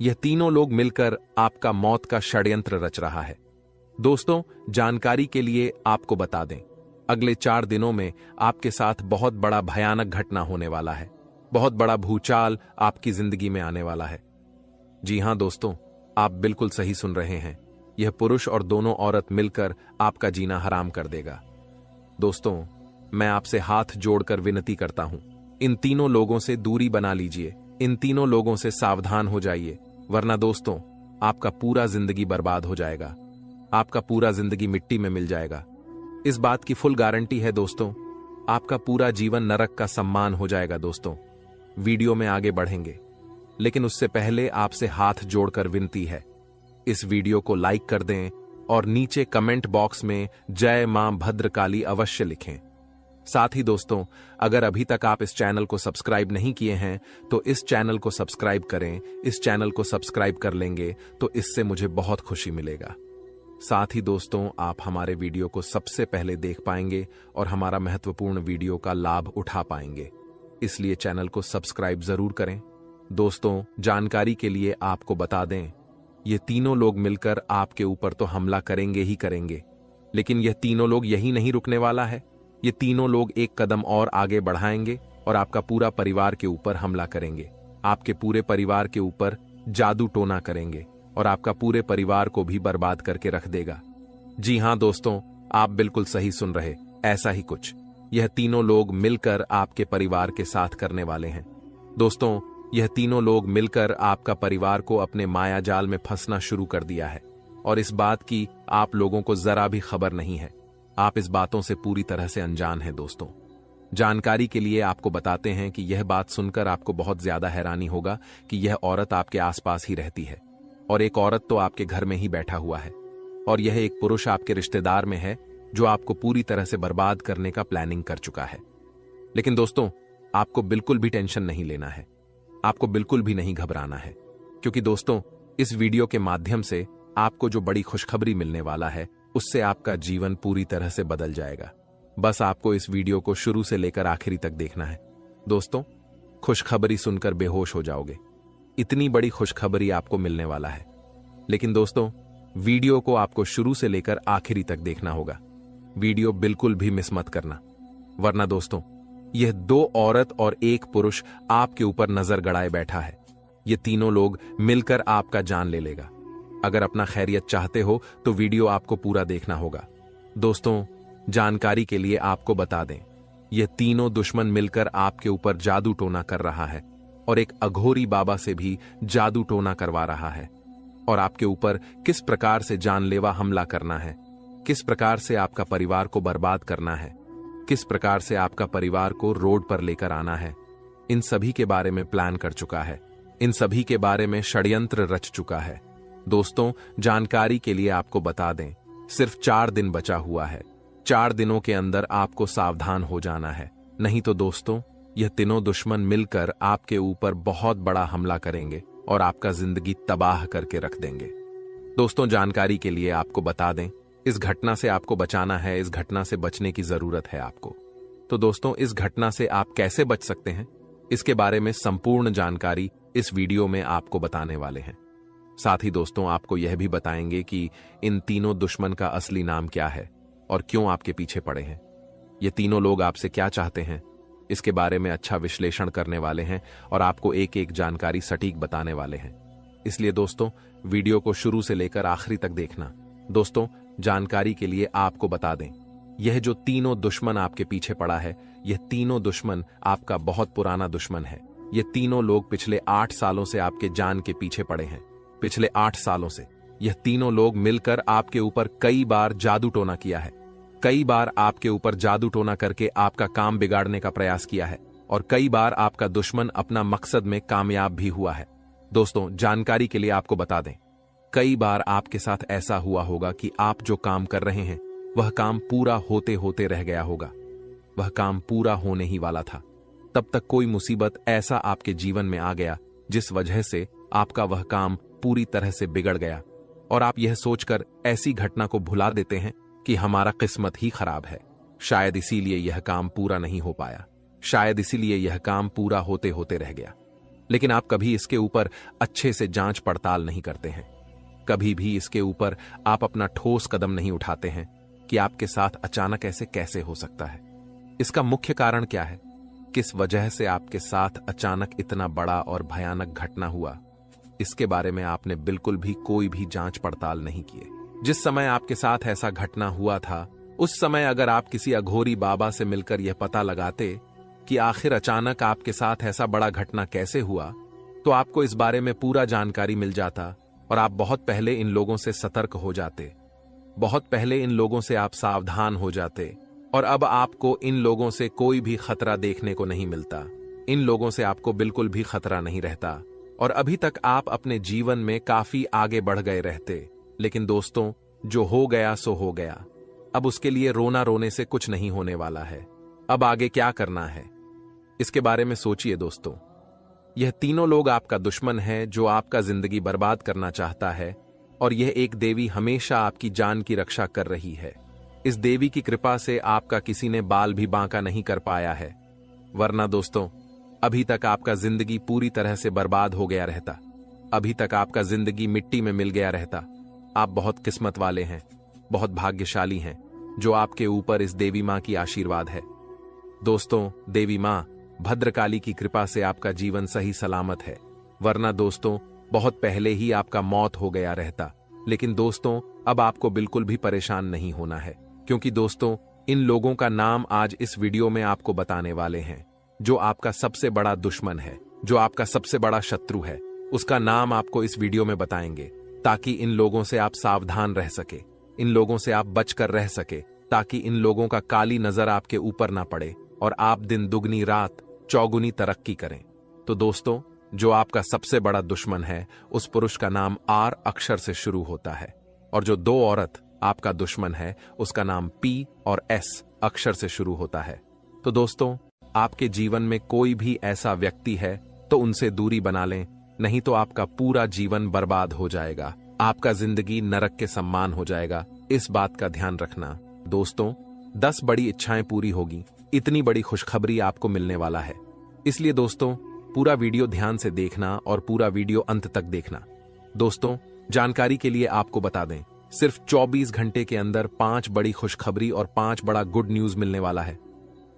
यह तीनों लोग मिलकर आपका मौत का षड्यंत्र रच रहा है। दोस्तों, जानकारी के लिए आपको बता दें, अगले 4 दिनों में आपके साथ बहुत बड़ा भयानक घटना होने वाला है। बहुत बड़ा भूचाल आपकी जिंदगी में आने वाला है। जी हां दोस्तों, आप बिल्कुल सही सुन रहे हैं। यह पुरुष और दोनों औरत मिलकर आपका जीना हराम कर देगा। दोस्तों, मैं आपसे हाथ जोड़कर विनती करता हूं, इन तीनों लोगों से दूरी बना लीजिए। इन तीनों लोगों से सावधान हो जाइए, वरना दोस्तों, आपका पूरा जिंदगी बर्बाद हो जाएगा। आपका पूरा जिंदगी मिट्टी में मिल जाएगा। इस बात की फुल गारंटी है दोस्तों। आपका पूरा जीवन नरक का सम्मान हो जाएगा। दोस्तों, वीडियो में आगे बढ़ेंगे, लेकिन उससे पहले आपसे हाथ जोड़कर विनती है, इस वीडियो को लाइक कर दें और नीचे कमेंट बॉक्स में जय मां भद्रकाली अवश्य लिखें। साथ ही दोस्तों, अगर अभी तक आप इस चैनल को सब्सक्राइब नहीं किए हैं तो इस चैनल को सब्सक्राइब करें। इस चैनल को सब्सक्राइब कर लेंगे तो इससे मुझे बहुत खुशी मिलेगा। साथ ही दोस्तों, आप हमारे वीडियो को सबसे पहले देख पाएंगे और हमारा महत्वपूर्ण वीडियो का लाभ उठा पाएंगे, इसलिए चैनल को सब्सक्राइब जरूर करें। दोस्तों, जानकारी के लिए आपको बता दें, ये तीनों लोग मिलकर आपके ऊपर तो हमला करेंगे ही करेंगे, लेकिन यह तीनों लोग यही नहीं रुकने वाला है। ये तीनों लोग एक कदम और आगे बढ़ाएंगे और आपका पूरा परिवार के ऊपर हमला करेंगे। आपके पूरे परिवार के ऊपर जादू टोना करेंगे और आपका पूरे परिवार को भी बर्बाद करके रख देगा। जी हां दोस्तों, आप बिल्कुल सही सुन रहे, ऐसा ही कुछ यह तीनों लोग मिलकर आपके परिवार के साथ करने वाले हैं। दोस्तों, यह तीनों लोग मिलकर आपका परिवार को अपने माया जाल में फंसना शुरू कर दिया है, और इस बात की आप लोगों को जरा भी खबर नहीं है। आप इस बातों से पूरी तरह से अनजान हैं। दोस्तों, जानकारी के लिए आपको बताते हैं कि यह बात सुनकर आपको बहुत ज्यादा हैरानी होगा कि यह औरत आपके आसपास ही रहती है, और एक औरत तो आपके घर में ही बैठा हुआ है, और यह एक पुरुष आपके रिश्तेदार में है, जो आपको पूरी तरह से बर्बाद करने का प्लानिंग कर चुका है। लेकिन दोस्तों, आपको बिल्कुल भी टेंशन नहीं लेना है, आपको बिल्कुल भी नहीं घबराना है, क्योंकि दोस्तों, इस वीडियो के माध्यम से आपको जो बड़ी खुशखबरी मिलने वाला है, उससे आपका जीवन पूरी तरह से बदल जाएगा। बस आपको इस वीडियो को शुरू से लेकर आखिरी तक देखना है। दोस्तों, खुशखबरी सुनकर बेहोश हो जाओगे, इतनी बड़ी खुशखबरी आपको मिलने वाला है। लेकिन दोस्तों, वीडियो को आपको शुरू से लेकर आखिरी तक देखना होगा। वीडियो बिल्कुल भी मिस मत करना, वरना दोस्तों, यह 2 औरत और 1 पुरुष आपके ऊपर नजर गड़ाए बैठा है। ये तीनों लोग मिलकर आपका जान ले लेगा। अगर अपना खैरियत चाहते हो तो वीडियो आपको पूरा देखना होगा। दोस्तों, जानकारी के लिए आपको बता दें, यह तीनों दुश्मन मिलकर आपके ऊपर जादू टोना कर रहा है, और एक अघोरी बाबा से भी जादू टोना करवा रहा है, और आपके ऊपर किस प्रकार से जानलेवा हमला करना है, किस प्रकार से आपका परिवार को बर्बाद करना है, किस प्रकार से आपका परिवार को रोड पर लेकर आना है, इन सभी के बारे में प्लान कर चुका है। इन सभी के बारे में षड्यंत्र रच चुका है। दोस्तों, जानकारी के लिए आपको बता दें, सिर्फ 4 दिन बचा हुआ है। 4 दिनों के अंदर आपको सावधान हो जाना है, नहीं तो दोस्तों, यह तीनों दुश्मन मिलकर आपके ऊपर बहुत बड़ा हमला करेंगे और आपका जिंदगी तबाह करके रख देंगे। दोस्तों, जानकारी के लिए आपको बता दें, इस घटना से आपको बचाना है, इस घटना से बचने की जरूरत है आपको। तो दोस्तों, इस घटना से आप कैसे बच सकते हैं, इसके बारे में संपूर्ण जानकारी इस वीडियो में आपको बताने वाले हैं। साथ ही दोस्तों, आपको यह भी बताएंगे कि इन तीनों दुश्मन का असली नाम क्या है और क्यों आपके पीछे पड़े हैं। ये तीनों लोग आपसे क्या चाहते हैं, इसके बारे में अच्छा विश्लेषण करने वाले हैं और आपको एक एक जानकारी सटीक बताने वाले हैं। इसलिए दोस्तों, वीडियो को शुरू से लेकर आखिरी तक देखना। दोस्तों, जानकारी के लिए आपको बता दें, यह जो तीनों दुश्मन आपके पीछे पड़ा है, यह तीनों दुश्मन आपका बहुत पुराना दुश्मन है। ये तीनों लोग पिछले 8 सालों से आपके जान के पीछे पड़े हैं। पिछले 8 सालों से यह तीनों लोग मिलकर आपके ऊपर कई बार जादू टोना किया है। कई बार आपके ऊपर जादू टोना करके आपका काम बिगाड़ने का प्रयास किया है और कई बार आपका दुश्मन अपना मकसद में कामयाब भी हुआ है। दोस्तों, जानकारी के लिए आपको बता दें, कई बार आपके साथ ऐसा हुआ होगा कि आप जो काम कर रहे हैं वह काम पूरा होते होते रह गया होगा। वह काम पूरा होने ही वाला था, तब तक कोई मुसीबत ऐसा आपके जीवन में आ गया जिस वजह से आपका वह काम पूरी तरह से बिगड़ गया और आप यह सोचकर ऐसी घटना को भुला देते हैं कि हमारा किस्मत ही खराब है। शायद इसीलिए यह काम पूरा नहीं हो पाया, शायद इसीलिए यह काम पूरा होते होते रह गया। लेकिन आप कभी इसके ऊपर अच्छे से जांच पड़ताल नहीं करते हैं। कभी भी इसके ऊपर आप अपना ठोस कदम नहीं उठाते हैं कि आपके साथ अचानक ऐसे कैसे हो सकता है। इसका मुख्य कारण क्या है, किस वजह से आपके साथ अचानक इतना बड़ा और भयानक घटना हुआ, इसके बारे में आपने बिल्कुल भी कोई भी जांच पड़ताल नहीं किए। जिस समय आपके साथ ऐसा घटना हुआ था, उस समय अगर आप किसी अघोरी बाबा से मिलकर यह पता लगाते कि आखिर अचानक आपके साथ ऐसा बड़ा घटना कैसे हुआ, तो आपको इस बारे में पूरा जानकारी मिल जाता और आप बहुत पहले इन लोगों से सतर्क हो जाते, बहुत पहले इन लोगों से आप सावधान हो जाते और अब आपको इन लोगों से कोई भी खतरा देखने को नहीं मिलता। इन लोगों से आपको बिल्कुल भी खतरा नहीं रहता और अभी तक आप अपने जीवन में काफी आगे बढ़ गए रहते। लेकिन दोस्तों, जो हो गया सो हो गया। अब उसके लिए रोना रोने से कुछ नहीं होने वाला है। अब आगे क्या करना है, इसके बारे में सोचिए दोस्तों। यह तीनों लोग आपका दुश्मन है जो आपका जिंदगी बर्बाद करना चाहता है और यह एक देवी हमेशा आपकी जान की रक्षा कर रही है। इस देवी की कृपा से आपका किसी ने बाल भी बांका नहीं कर पाया है, वरना दोस्तों अभी तक आपका जिंदगी पूरी तरह से बर्बाद हो गया रहता। अभी तक आपका जिंदगी मिट्टी में मिल गया रहता। आप बहुत किस्मत वाले हैं, बहुत भाग्यशाली हैं जो आपके ऊपर इस देवी मां की आशीर्वाद है। दोस्तों, देवी मां भद्रकाली की कृपा से आपका जीवन सही सलामत है, वरना दोस्तों बहुत पहले ही आपका मौत हो गया रहता। लेकिन दोस्तों, अब आपको बिल्कुल भी परेशान नहीं होना है, क्योंकि दोस्तों इन लोगों का नाम आज इस वीडियो में आपको बताने वाले हैं। जो आपका सबसे बड़ा दुश्मन है, जो आपका सबसे बड़ा शत्रु है, उसका नाम आपको इस वीडियो में बताएंगे ताकि इन लोगों से आप सावधान रह सके, इन लोगों से आप बचकर रह सके, ताकि इन लोगों का काली नजर आपके ऊपर ना पड़े और आप दिन दुगनी रात चौगुनी तरक्की करें। तो दोस्तों, जो आपका सबसे बड़ा दुश्मन है, उस पुरुष का नाम आर अक्षर से शुरू होता है और जो 2 औरत आपका दुश्मन है, उसका नाम पी और एस अक्षर से शुरू होता है। तो दोस्तों, आपके जीवन में कोई भी ऐसा व्यक्ति है तो उनसे दूरी बना लें, नहीं तो आपका पूरा जीवन बर्बाद हो जाएगा, आपका जिंदगी नरक के सम्मान हो जाएगा। इस बात का ध्यान रखना। दोस्तों, 10 बड़ी इच्छाएं पूरी होगी, इतनी बड़ी खुशखबरी आपको मिलने वाला है। इसलिए दोस्तों, पूरा वीडियो ध्यान से देखना और पूरा वीडियो अंत तक देखना। दोस्तों, जानकारी के लिए आपको बता दें, सिर्फ 24 घंटे के अंदर 5 बड़ी खुशखबरी और 5 बड़ा गुड न्यूज मिलने वाला है।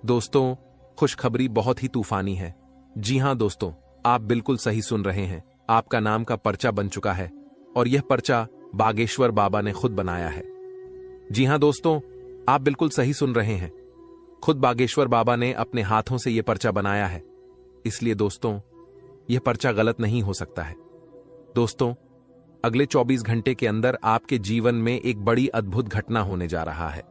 दोस्तों, खुशखबरी बहुत ही तूफानी है। जी हां दोस्तों, आप बिल्कुल सही सुन रहे हैं। आपका नाम का पर्चा बन चुका है और यह पर्चा बागेश्वर बाबा ने खुद बनाया है। जी हां दोस्तों, आप बिल्कुल सही सुन रहे हैं। खुद बागेश्वर बाबा ने अपने हाथों से यह पर्चा बनाया है। इसलिए दोस्तों, यह पर्चा गलत नहीं हो सकता है। दोस्तों, अगले 24 घंटे के अंदर आपके जीवन में एक बड़ी अद्भुत घटना होने जा रहा है,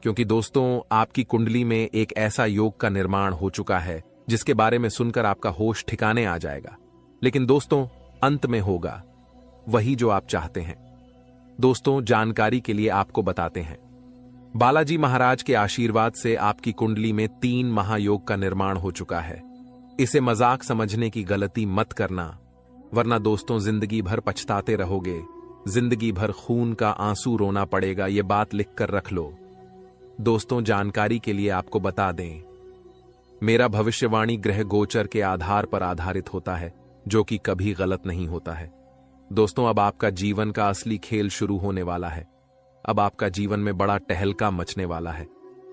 क्योंकि दोस्तों आपकी कुंडली में एक ऐसा योग का निर्माण हो चुका है जिसके बारे में सुनकर आपका होश ठिकाने आ जाएगा। लेकिन दोस्तों, अंत में होगा वही जो आप चाहते हैं। दोस्तों, जानकारी के लिए आपको बताते हैं, बालाजी महाराज के आशीर्वाद से आपकी कुंडली में 3 महायोग का निर्माण हो चुका है। इसे मजाक समझने की गलती मत करना, वरना दोस्तों जिंदगी भर पछताते रहोगे जिंदगी भर खून का आंसू रोना पड़ेगा, ये बात लिख कर रख लो। दोस्तों, जानकारी के लिए आपको बता दें, मेरा भविष्यवाणी ग्रह गोचर के आधार पर आधारित होता है, जो कि कभी गलत नहीं होता है। दोस्तों, अब आपका जीवन का असली खेल शुरू होने वाला है। अब आपका जीवन में बड़ा टहलका मचने वाला है।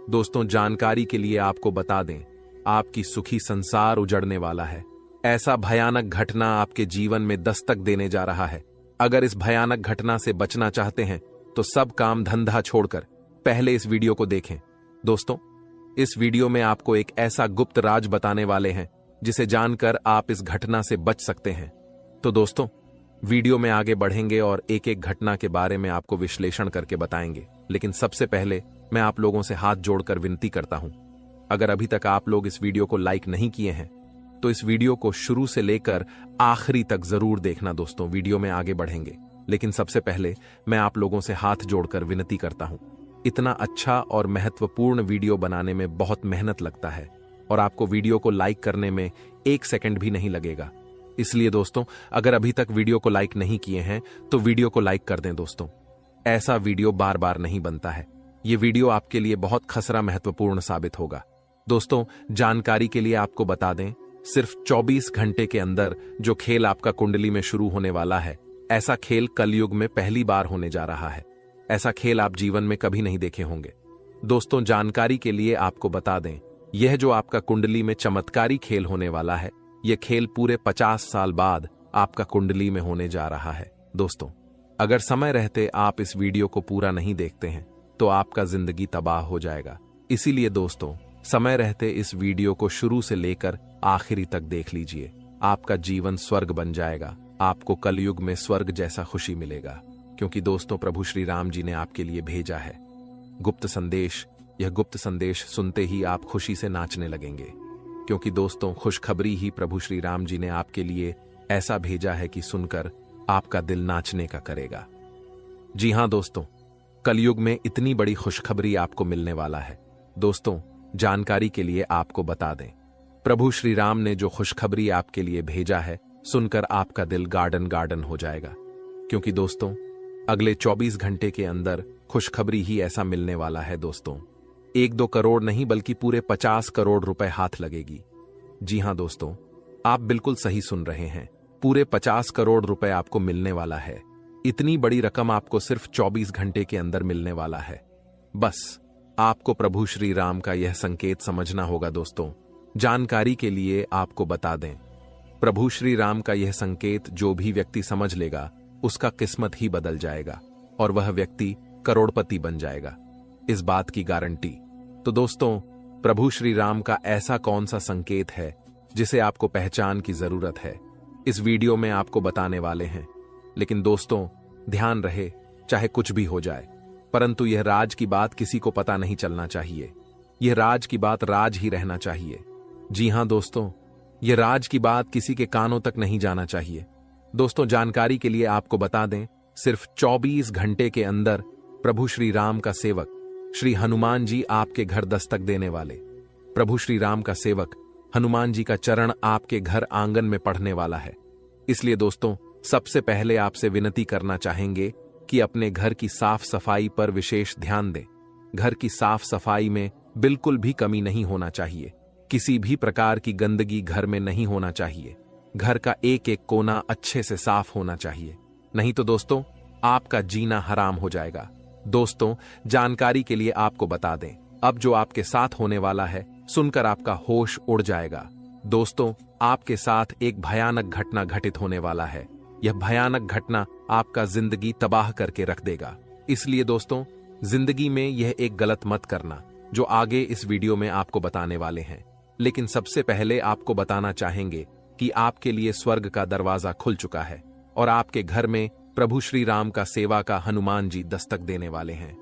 दोस्तों, जानकारी के लिए आपको बता दें, आपकी सुखी संसार उजड़ने वाला है। ऐसा भयानक घटना आपके जीवन में दस्तक देने जा रहा है। अगर इस भयानक घटना से बचना चाहते हैं तो सब काम धंधा छोड़कर पहले इस वीडियो को देखें। दोस्तों, इस वीडियो में आपको एक ऐसा गुप्त राज बताने वाले हैं जिसे जानकर आप इस घटना से बच सकते हैं। तो दोस्तों, वीडियो में आगे बढ़ेंगे और एक एक घटना के बारे में आपको विश्लेषण करके बताएंगे। लेकिन सबसे पहले मैं आप लोगों से हाथ जोड़कर विनती करता हूं, अगर अभी तक आप लोग इस वीडियो को लाइक नहीं किए हैं तो इस वीडियो को शुरू से लेकर आखिरी तक जरूर देखना। दोस्तों, वीडियो में आगे बढ़ेंगे, लेकिन सबसे पहले मैं आप लोगों से हाथ जोड़कर विनती करता हूं। इतना अच्छा और महत्वपूर्ण वीडियो बनाने में बहुत मेहनत लगता है और आपको वीडियो को लाइक करने में 1 सेकंड भी नहीं लगेगा। इसलिए दोस्तों, अगर अभी तक वीडियो को लाइक नहीं किए हैं तो वीडियो को लाइक कर दें। दोस्तों, ऐसा वीडियो बार बार नहीं बनता है। ये वीडियो आपके लिए बहुत खसरा महत्वपूर्ण साबित होगा। दोस्तों, जानकारी के लिए आपको बता दें, सिर्फ 24 घंटे के अंदर जो खेल आपका कुंडली में शुरू होने वाला है, ऐसा खेल कलयुग में पहली बार होने जा रहा है। ऐसा खेल आप जीवन में कभी नहीं देखे होंगे। दोस्तों, जानकारी के लिए आपको बता दें, यह जो आपका कुंडली में चमत्कारी खेल होने वाला है, यह खेल पूरे 50 साल बाद आपका कुंडली में होने जा रहा है। दोस्तों, अगर समय रहते आप इस वीडियो को पूरा नहीं देखते हैं तो आपका जिंदगी तबाह हो जाएगा। इसीलिए दोस्तों, समय रहते इस वीडियो को शुरू से लेकर आखिरी तक देख लीजिए। आपका जीवन स्वर्ग बन जाएगा। आपको कलयुग में स्वर्ग जैसा खुशी मिलेगा, क्योंकि दोस्तों, प्रभु श्री राम जी ने आपके लिए भेजा है गुप्त संदेश। यह गुप्त संदेश सुनते ही आप खुशी से नाचने लगेंगे, क्योंकि दोस्तों, खुशखबरी ही प्रभु श्री राम जी ने आपके लिए ऐसा भेजा है कि सुनकर आपका दिल नाचने का करेगा। जी हां दोस्तों, कलयुग में इतनी बड़ी खुशखबरी आपको मिलने वाला है। दोस्तों, जानकारी के लिए आपको बता दें, प्रभु श्री राम ने जो खुशखबरी आपके लिए भेजा है, सुनकर आपका दिल गार्डन गार्डन हो जाएगा, क्योंकि दोस्तों, अगले 24 घंटे के अंदर खुशखबरी ही ऐसा मिलने वाला है। दोस्तों, 1-2 करोड़ नहीं बल्कि पूरे 50 करोड़ रुपए हाथ लगेगी। जी हां दोस्तों, आप बिल्कुल सही सुन रहे हैं, पूरे 50 करोड़ रुपए आपको मिलने वाला है। इतनी बड़ी रकम आपको सिर्फ 24 घंटे के अंदर मिलने वाला है। बस आपको प्रभु श्री राम का यह संकेत समझना होगा। दोस्तों, जानकारी के लिए आपको बता दें, प्रभु श्री राम का यह संकेत जो भी व्यक्ति समझ लेगा, उसका किस्मत ही बदल जाएगा और वह व्यक्ति करोड़पति बन जाएगा, इस बात की गारंटी। तो दोस्तों, प्रभु श्री राम का ऐसा कौन सा संकेत है जिसे आपको पहचान की जरूरत है, इस वीडियो में आपको बताने वाले हैं। लेकिन दोस्तों, ध्यान रहे, चाहे कुछ भी हो जाए, परंतु यह राज की बात किसी को पता नहीं चलना चाहिए। यह राज की बात राज ही रहना चाहिए। जी हां दोस्तों, यह राज की बात किसी के कानों तक नहीं जाना चाहिए। दोस्तों, जानकारी के लिए आपको बता दें, सिर्फ 24 घंटे के अंदर प्रभु श्री राम का सेवक श्री हनुमान जी आपके घर दस्तक देने वाले। प्रभु श्री राम का सेवक हनुमान जी का चरण आपके घर आंगन में पढ़ने वाला है। इसलिए दोस्तों, सबसे पहले आपसे विनती करना चाहेंगे कि अपने घर की साफ सफाई पर विशेष ध्यान दें। घर की साफ सफाई में बिल्कुल भी कमी नहीं होना चाहिए। किसी भी प्रकार की गंदगी घर में नहीं होना चाहिए। घर का एक एक कोना अच्छे से साफ होना चाहिए, नहीं तो दोस्तों, आपका जीना हराम हो जाएगा। दोस्तों, जानकारी के लिए आपको बता दें, अब जो आपके साथ होने वाला है, सुनकर आपका होश उड़ जाएगा। दोस्तों, आपके साथ एक भयानक घटना घटित होने वाला है। यह भयानक घटना आपका जिंदगी तबाह करके रख देगा। इसलिए दोस्तों, जिंदगी में यह एक गलत मत करना, जो आगे इस वीडियो में आपको बताने वाले हैं। लेकिन सबसे पहले आपको बताना चाहेंगे कि आपके लिए स्वर्ग का दरवाजा खुल चुका है और आपके घर में प्रभु श्री राम का सेवा का हनुमान जी दस्तक देने वाले हैं।